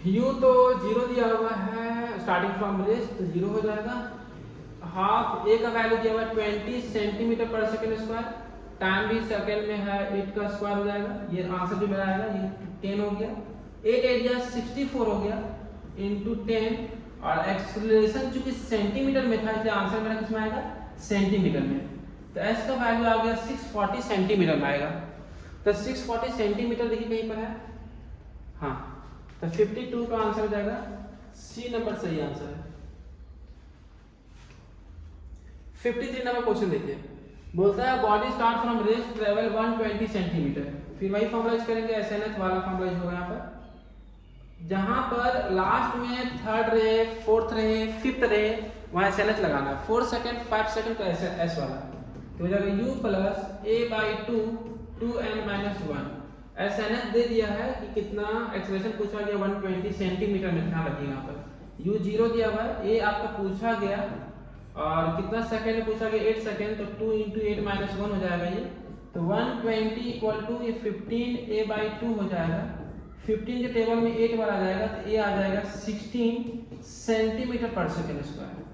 u तो 0 दिया हुआ है स्टार्टिंग फ्रॉम रेस्ट, तो 0 हो जाएगा। हाफ a का वैल्यू दिया हुआ है 20 सेंटीमीटर पर सेकंड स्क्वायर, टाइम भी सेकंड में है, 8 का स्क्वायर हो जाएगा, ये आंसर जो मेरा आएगा ये 10 हो गया। 8 एरिया 64 हो गया इंटू 10, और एक्सीलरेशन चूंकि सेंटीमीटर में था इसलिए आंसर मेरा किसमें आएगा सेंटीमीटर में। तो एस का वैल्यू आ गया 640 सेंटीमीटर में आएगा। तो 640 सेंटीमीटर देखिए कहीं पर है, हाँ, तो 52 का आंसर हो जाएगा सी नंबर सही आंसर है। 53 नंबर क्वेश्चन देखिए, बोलता है body start from rest travel 120 centimetre. फिर वही फॉर्मूला यूज करेंगे, एसएनएच वाला फॉर्मूला यूज होगा यहाँ पर, जहां पर लास्ट में थर्ड रहे, फोर्थ रहे, फिफ्थ रहे, वहां एसएनएच लगाना। 4 सेकंड 5 सेकंड तो एस वाला, तो हो जाएगा u plus a by 2 2n minus 1। एसएनएच दे दिया है कि कितना, एक्सेलरेशन पूछा गया 120 सेंटीमीटर में, ध्यान रखिए यहाँ पर u 0 दिया हुआ है, a आपका पूछा गया और कितना सेकंड में पूछा गया 8 सेकंड, तो 2 इंटू 8 माइनस 1 हो जाएगा ये, तो 120 इक्वल टू ये 15 a बाई 2 हो जाएगा। 15 के टेबल में 8 बार आ जाएगा तो ए आ जाएगा 16 सेंटीमीटर पर सेकंड स्क्वायर,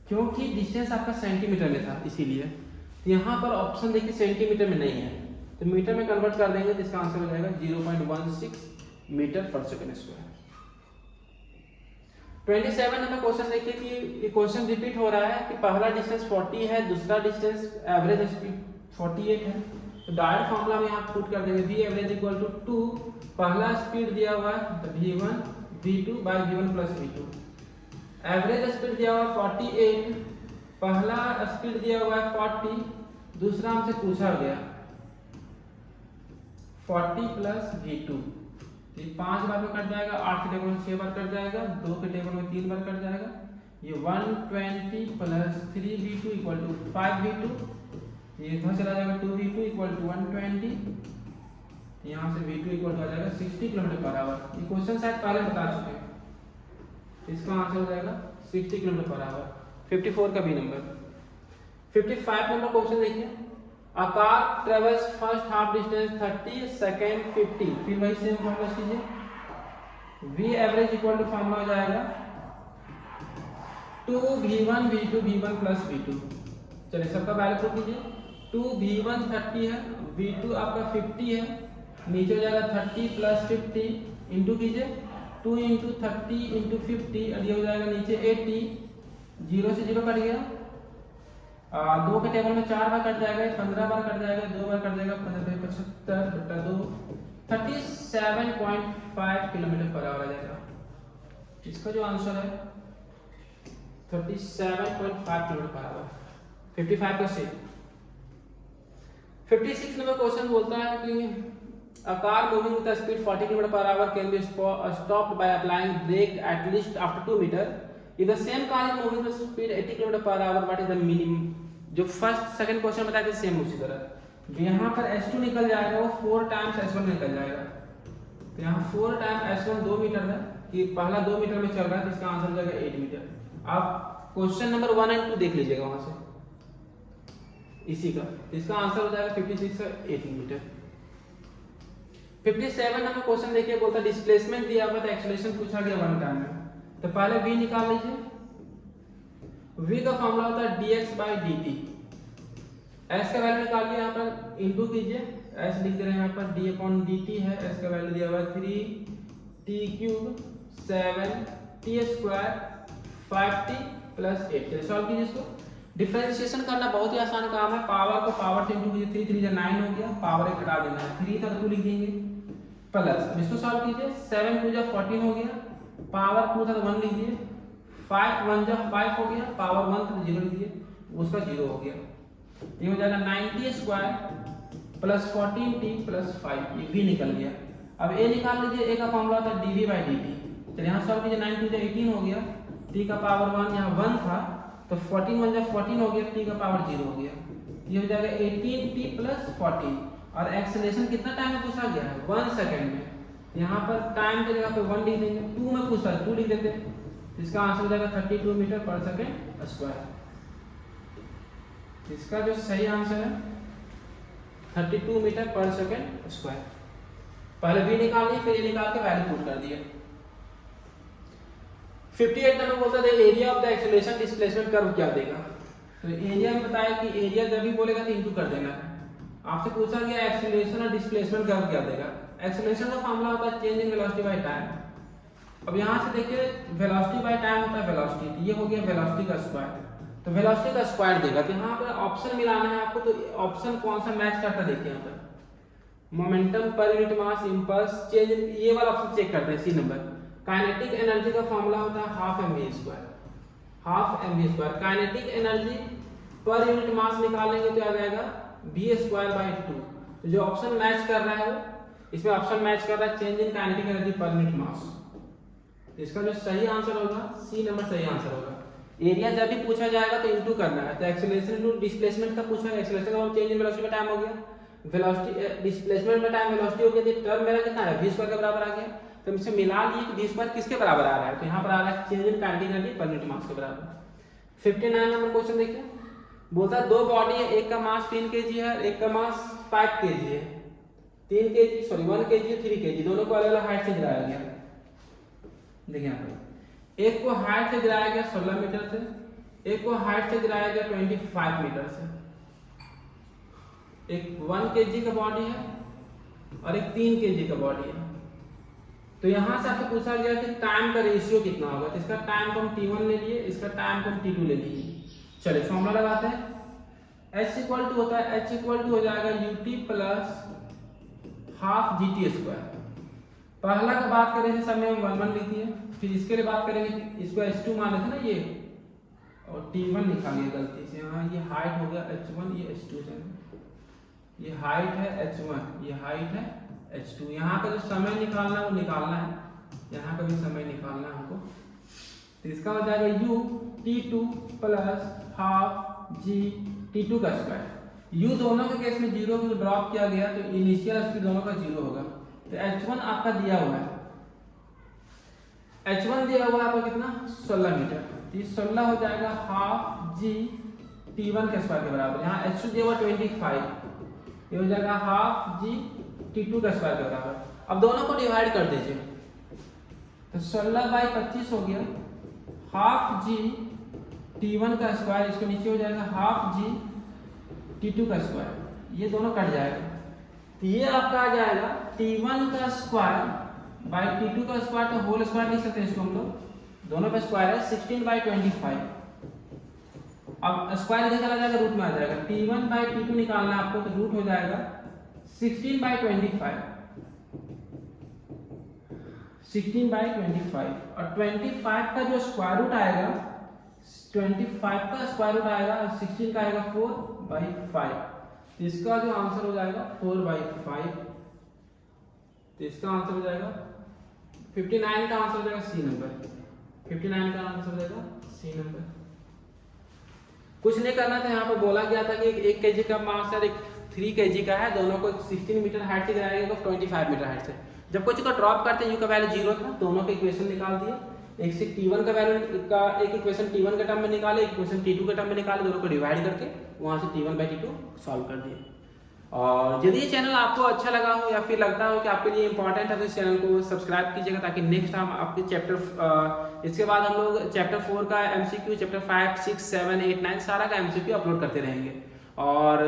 क्योंकि डिस्टेंस आपका सेंटीमीटर में था इसीलिए। तो यहाँ पर ऑप्शन देखिए सेंटीमीटर में नहीं है, तो मीटर में कन्वर्ट कर देंगे, जिसका आंसर हो जाएगा 0.16 मीटर पर सेकंड स्क्वायर। 27 नंबर क्वेश्चन देखिए कि ये क्वेश्चन रिपीट हो रहा है कि पहला डिस्टेंस 40 है, दूसरा डिस्टेंस एवरेज स्पीड 48 है। तो डायरेक्ट फॉर्मूला में आप पुट कर देंगे v एवरेज इक्वल टू 2, पहला स्पीड दिया हुआ है तो v1 v2 by v1 plus v2, average speed दिया हुआ है 48, पहला स्पीड दिया हुआ है 40, दूसरा हमसे पूछा गया 40 प्लस v2, ये 5 बार में कट जाएगा, 8 के टेबल में 6 बार कट जाएगा, 2 के टेबल में 3 बार कट जाएगा, ये 120 plus 3v2 equal to 5v2, ये इधर चला जाएगा 2v2 इक्वल टू 120, यहाँ से v2 इक्वल टू आ जाएगा 60 किलोमीटर पर आवर। ये क्वेश्चन शायद पहले बता चुके हैं, इसका आंसर हो जाएगा 60 किलोमीटर पर आवर। 54 का बी नंबर। 55 नंबर क्वेश्चन देखिए, a car travels first half distance 30, second 50, फिर वही सेम फॉर्मूला कीजिए, v average equal to formula हो जाएगा 2v1 v2 v1 plus v2। चलिए सबका वैल्यू पुट कीजिए, 2v1 30 है, v2 आपका 50 है, नीचे हो जाएगा 30 प्लस 50 इंटू कीजिए 2 इंटू 30 इंटू 50 और ये हो जाएगा नीचे 80, 0 से 0 कट गया, 2 के टेबल में 4 बार कट जाएगा, 15 बार कट जाएगा, 2 बार कट जाएगा, 75 बटा 2 37.5 किलोमीटर पर आवर आ जाएगा। इसका जो आंसर है 37.5 किलोमीटर पर आवर। 55 का सी। 56 नंबर क्वेश्चन बोलता है कि a car moving with a speed 40 km per hour can be stopped by applying brake at least after 2 meter. If the same car is moving with speed 80 km per hour, what is the minimum? जो फर्स्ट सेकंड क्वेश्चन बताया था सेम उसी तरह, जो यहाँ पर S2 निकल जाएगा वो 4 टाइम्स S1 निकल जाएगा, तो यहाँ 4 टाइम S1 2 मीटर है, कि पहला 2 मीटर में चल रहा है, तो इसका आंसर हो जाएगा 8 मीटर। आप क्वेश्चन नंबर 1 और 2 देख लीजिएगा वहां से इसी का, तो इसका आंसर हो जाएगा 56 का 18 मीटर। 57 नंबर क्वेश्चन देखिए, बोलता है डिस्प्लेसमेंट दिया हुआ था, एक्सेलरेशन पूछा गया 1 टाइम में, तो पहले v निकाल लीजिए। v का फॉर्मूला होता है dx by dt, s का वैल्यू निकालिए, यहाँ पर इंटू कीजिए, s लिख दे रहे हैं यहाँ पर d अपॉन dt है, s का वैल्यू दिया हुआ है 3t cube 7t square 5t plus 8। चलिए सॉल्व कीजिए इसको। डिफरेंशिएशन करना बहुत ही आसान काम है, पावर को पावर से इंटू कीजिए, 3 3 9 हो गया, पावर 1 हटा देना है, 3 था तो 2 लिख देंगे, प्लस अब इसको सॉल्व कीजिए, 7 2 14 हो गया, पावर 2 था तो 1 लीजिए, 5 1 5 हो गया, पावर 1 था तो 0 लीजिए, उसका 0 हो गया, ये हो जाएगा 90 स्क्वायर प्लस 14t प्लस 5, ये v निकल गया। अब a निकाल लीजिए, a का फॉर्मूला था dv by dt, चलिए यहाँ सॉल्व कीजिए, 9 2 18 हो गया, t का पावर 1 यहाँ 1 था तो 14 1 14 हो गया, t का पावर 0 हो गया, ये हो जाएगा 18t प्लस 14, और एक्सेलरेशन कितना टाइम में पूछा गया है 1 सेकंड में, यहाँ पर टाइम की जगह पे 1 लिख देंगे, 2 में पूछा है 2 लिख देते हैं, इसका आंसर हो जाएगा 32 मीटर पर सेकंड स्क्वायर। इसका जो सही आंसर है 32 मीटर पर सेकंड स्क्वायर। पहले v निकाल लिए, फिर ये निकाल के वैल्यू पुट कर दिया। 58 नंबर बोलता है area of the acceleration displacement curve क्या देगा, तो एरिया में बताया कि एरिया जब भी बोलेगा तो इंटू कर देना है। आपसे पूछा गया एक्सेलरेशन और डिस्प्लेसमेंट कर्व क्या देगा, एक्सेलरेशन का फॉर्मूला होता है change in velocity by time. अब यहाँ से देखिए वेलोसिटी बाय टाइम होता है वेलोसिटी, ये हो गया वेलोसिटी का स्क्वायर, तो वेलोसिटी का स्क्वायर देगा। तो यहाँ पर ऑप्शन मिलाना है आपको, तो ऑप्शन कौन सा मैच करता है देखिए यहाँ पर, momentum per unit mass impulse change, ये वाला ऑप्शन चेक करते हैं सी नंबर। काइनेटिक एनर्जी का फॉर्मूला होता है half mv square, half mv square. Kinetic energy per unit mass निकालेंगे तो आ जाएगा v स्क्वायर बाई 2। तो जो ऑप्शन मैच कर रहा है वो, इसमें ऑप्शन मैच कर रहा है change in kinetic energy per unit mass. इसका जो सही आंसर होगा सी नंबर सही आंसर होगा। एरिया जब भी पूछा जाएगा तो इनटू करना है, तो एक्सीलरेशन इनटू डिस्प्लेसमेंट का पूछा है, एक्सीलरेशन और चेंज इन वेलोसिटी में टाइम हो गया, वेलोसिटी डिस्प्लेसमेंट में टाइम वेलोसिटी हो गया, टर्म मेरा कितना है v स्क्वायर के बराबर आ गया। तो हम इसे मिला लिए कि v स्क्वायर किसके बराबर आ रहा है, तो यहाँ पर आ रहा है change in kinetic energy per unit mass के बराबर। 59 नंबर क्वेश्चन देखिए, बोलता है दो बॉडी है, एक का मास 3 kg है, एक का मास 5 kg है। 1 kg और 3 kg दोनों को अलग अलग हाइट से गिराया गया। देखिए यहाँ पर एक को हाइट से गिराया गया 16 मीटर से, एक को हाइट से गिराया गया 25 मीटर से। एक 1 kg का बॉडी है और एक 3 kg का बॉडी है। तो यहां से आपसे पूछा गया कि टाइम का रेशियो कितना होगा, तो इसका टाइम को हम t1 ले लिए, इसका टाइम को हम t2 ले लिए। चलिए फॉर्मूला लगाते हैं, h इक्वल टू होता है, h इक्वल टू हो जाएगा ut plus half gt square. पहला का बात करें समय हम 1 1 लिख दिए, फिर इसके लिए बात करेंगे इसको h2 मान लेते ना ये, और t1 लिखा गया गलती से, हाँ ये हाइट हो गया h1, ये h2 से, ये हाइट है h1, ये हाइट है h2। यहाँ का जो समय निकालना है वो निकालना है, यहाँ का भी समय निकालना है हमको। तो इसका हो जाएगा u t2 plus half g t2 का स्क्वायर। u दोनों के केस में 0 को ड्रॉप किया गया तो इनिशियल स्पीड दोनों का 0 होगा। तो h1 आपका दिया हुआ है, h1 दिया हुआ है आपका कितना 16 मीटर, तो 16 हो जाएगा हाफ g t1 के स्क्वायर के बराबर। यहाँ h2 दिया हुआ 25, ये हो जाएगा हाफ g t2 का स्क्वायर के बराबर। अब दोनों को डिवाइड कर दीजिए, तो 16/25 हो गया हाफ g t1 का स्क्वायर, इसको नीचे हो जाएगा हाफ g t2 का स्क्वायर, ये दोनों कट जाएगा। तो ये आपका आ जाएगा t1 का स्क्वायर बाई t2 का स्क्वायर, तो होल स्क्वायर लिख सकते हैं इसको हम लोग, दोनों पे स्क्वायर है 16/25। अब स्क्वायर इधर चला जाएगा, रूट में आ जाएगा, t1/t2 निकालना है आपको, तो रूट हो जाएगा 16/25, 16/25। और 25 का जो स्क्वायर रूट आएगा, 25 का स्क्वायर रूट आएगा और 16 का आएगा 4/5, तो इसका जो आंसर हो जाएगा 4/5। तो इसका आंसर हो जाएगा 59 का आंसर हो जाएगा सी नंबर, 59 का आंसर हो जाएगा सी नंबर। कुछ नहीं करना था, यहाँ पर बोला गया था कि 1 kg का मास और एक 3 kg का है, दोनों को 16 मीटर हाइट से गिराएगा, 25 मीटर हाइट से। जब कुछ को ड्रॉप करते हैं u का वैल्यू 0 था, दोनों के इक्वेशन निकाल दिए, एक से t1 का वैल्यू का एक इक्वेशन t1 के टर्म में निकाले, एक इक्वेशन t2 के टर्म में निकाले, दोनों को डिवाइड करके वहां से t1/t2 सॉल्व कर दिए। और यदि ये चैनल आपको अच्छा लगा हो या फिर लगता हो कि आपके लिए इंपॉर्टेंट है तो इस चैनल को सब्सक्राइब कीजिएगा, ताकि नेक्स्ट टाइम आपके चैप्टर, इसके बाद हम लोग चैप्टर 4 का MCQ, चैप्टर 5, 6, 7, 8, 9 सारा का MCQ अपलोड करते रहेंगे। और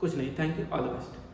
कुछ नहीं, thank you, all the best.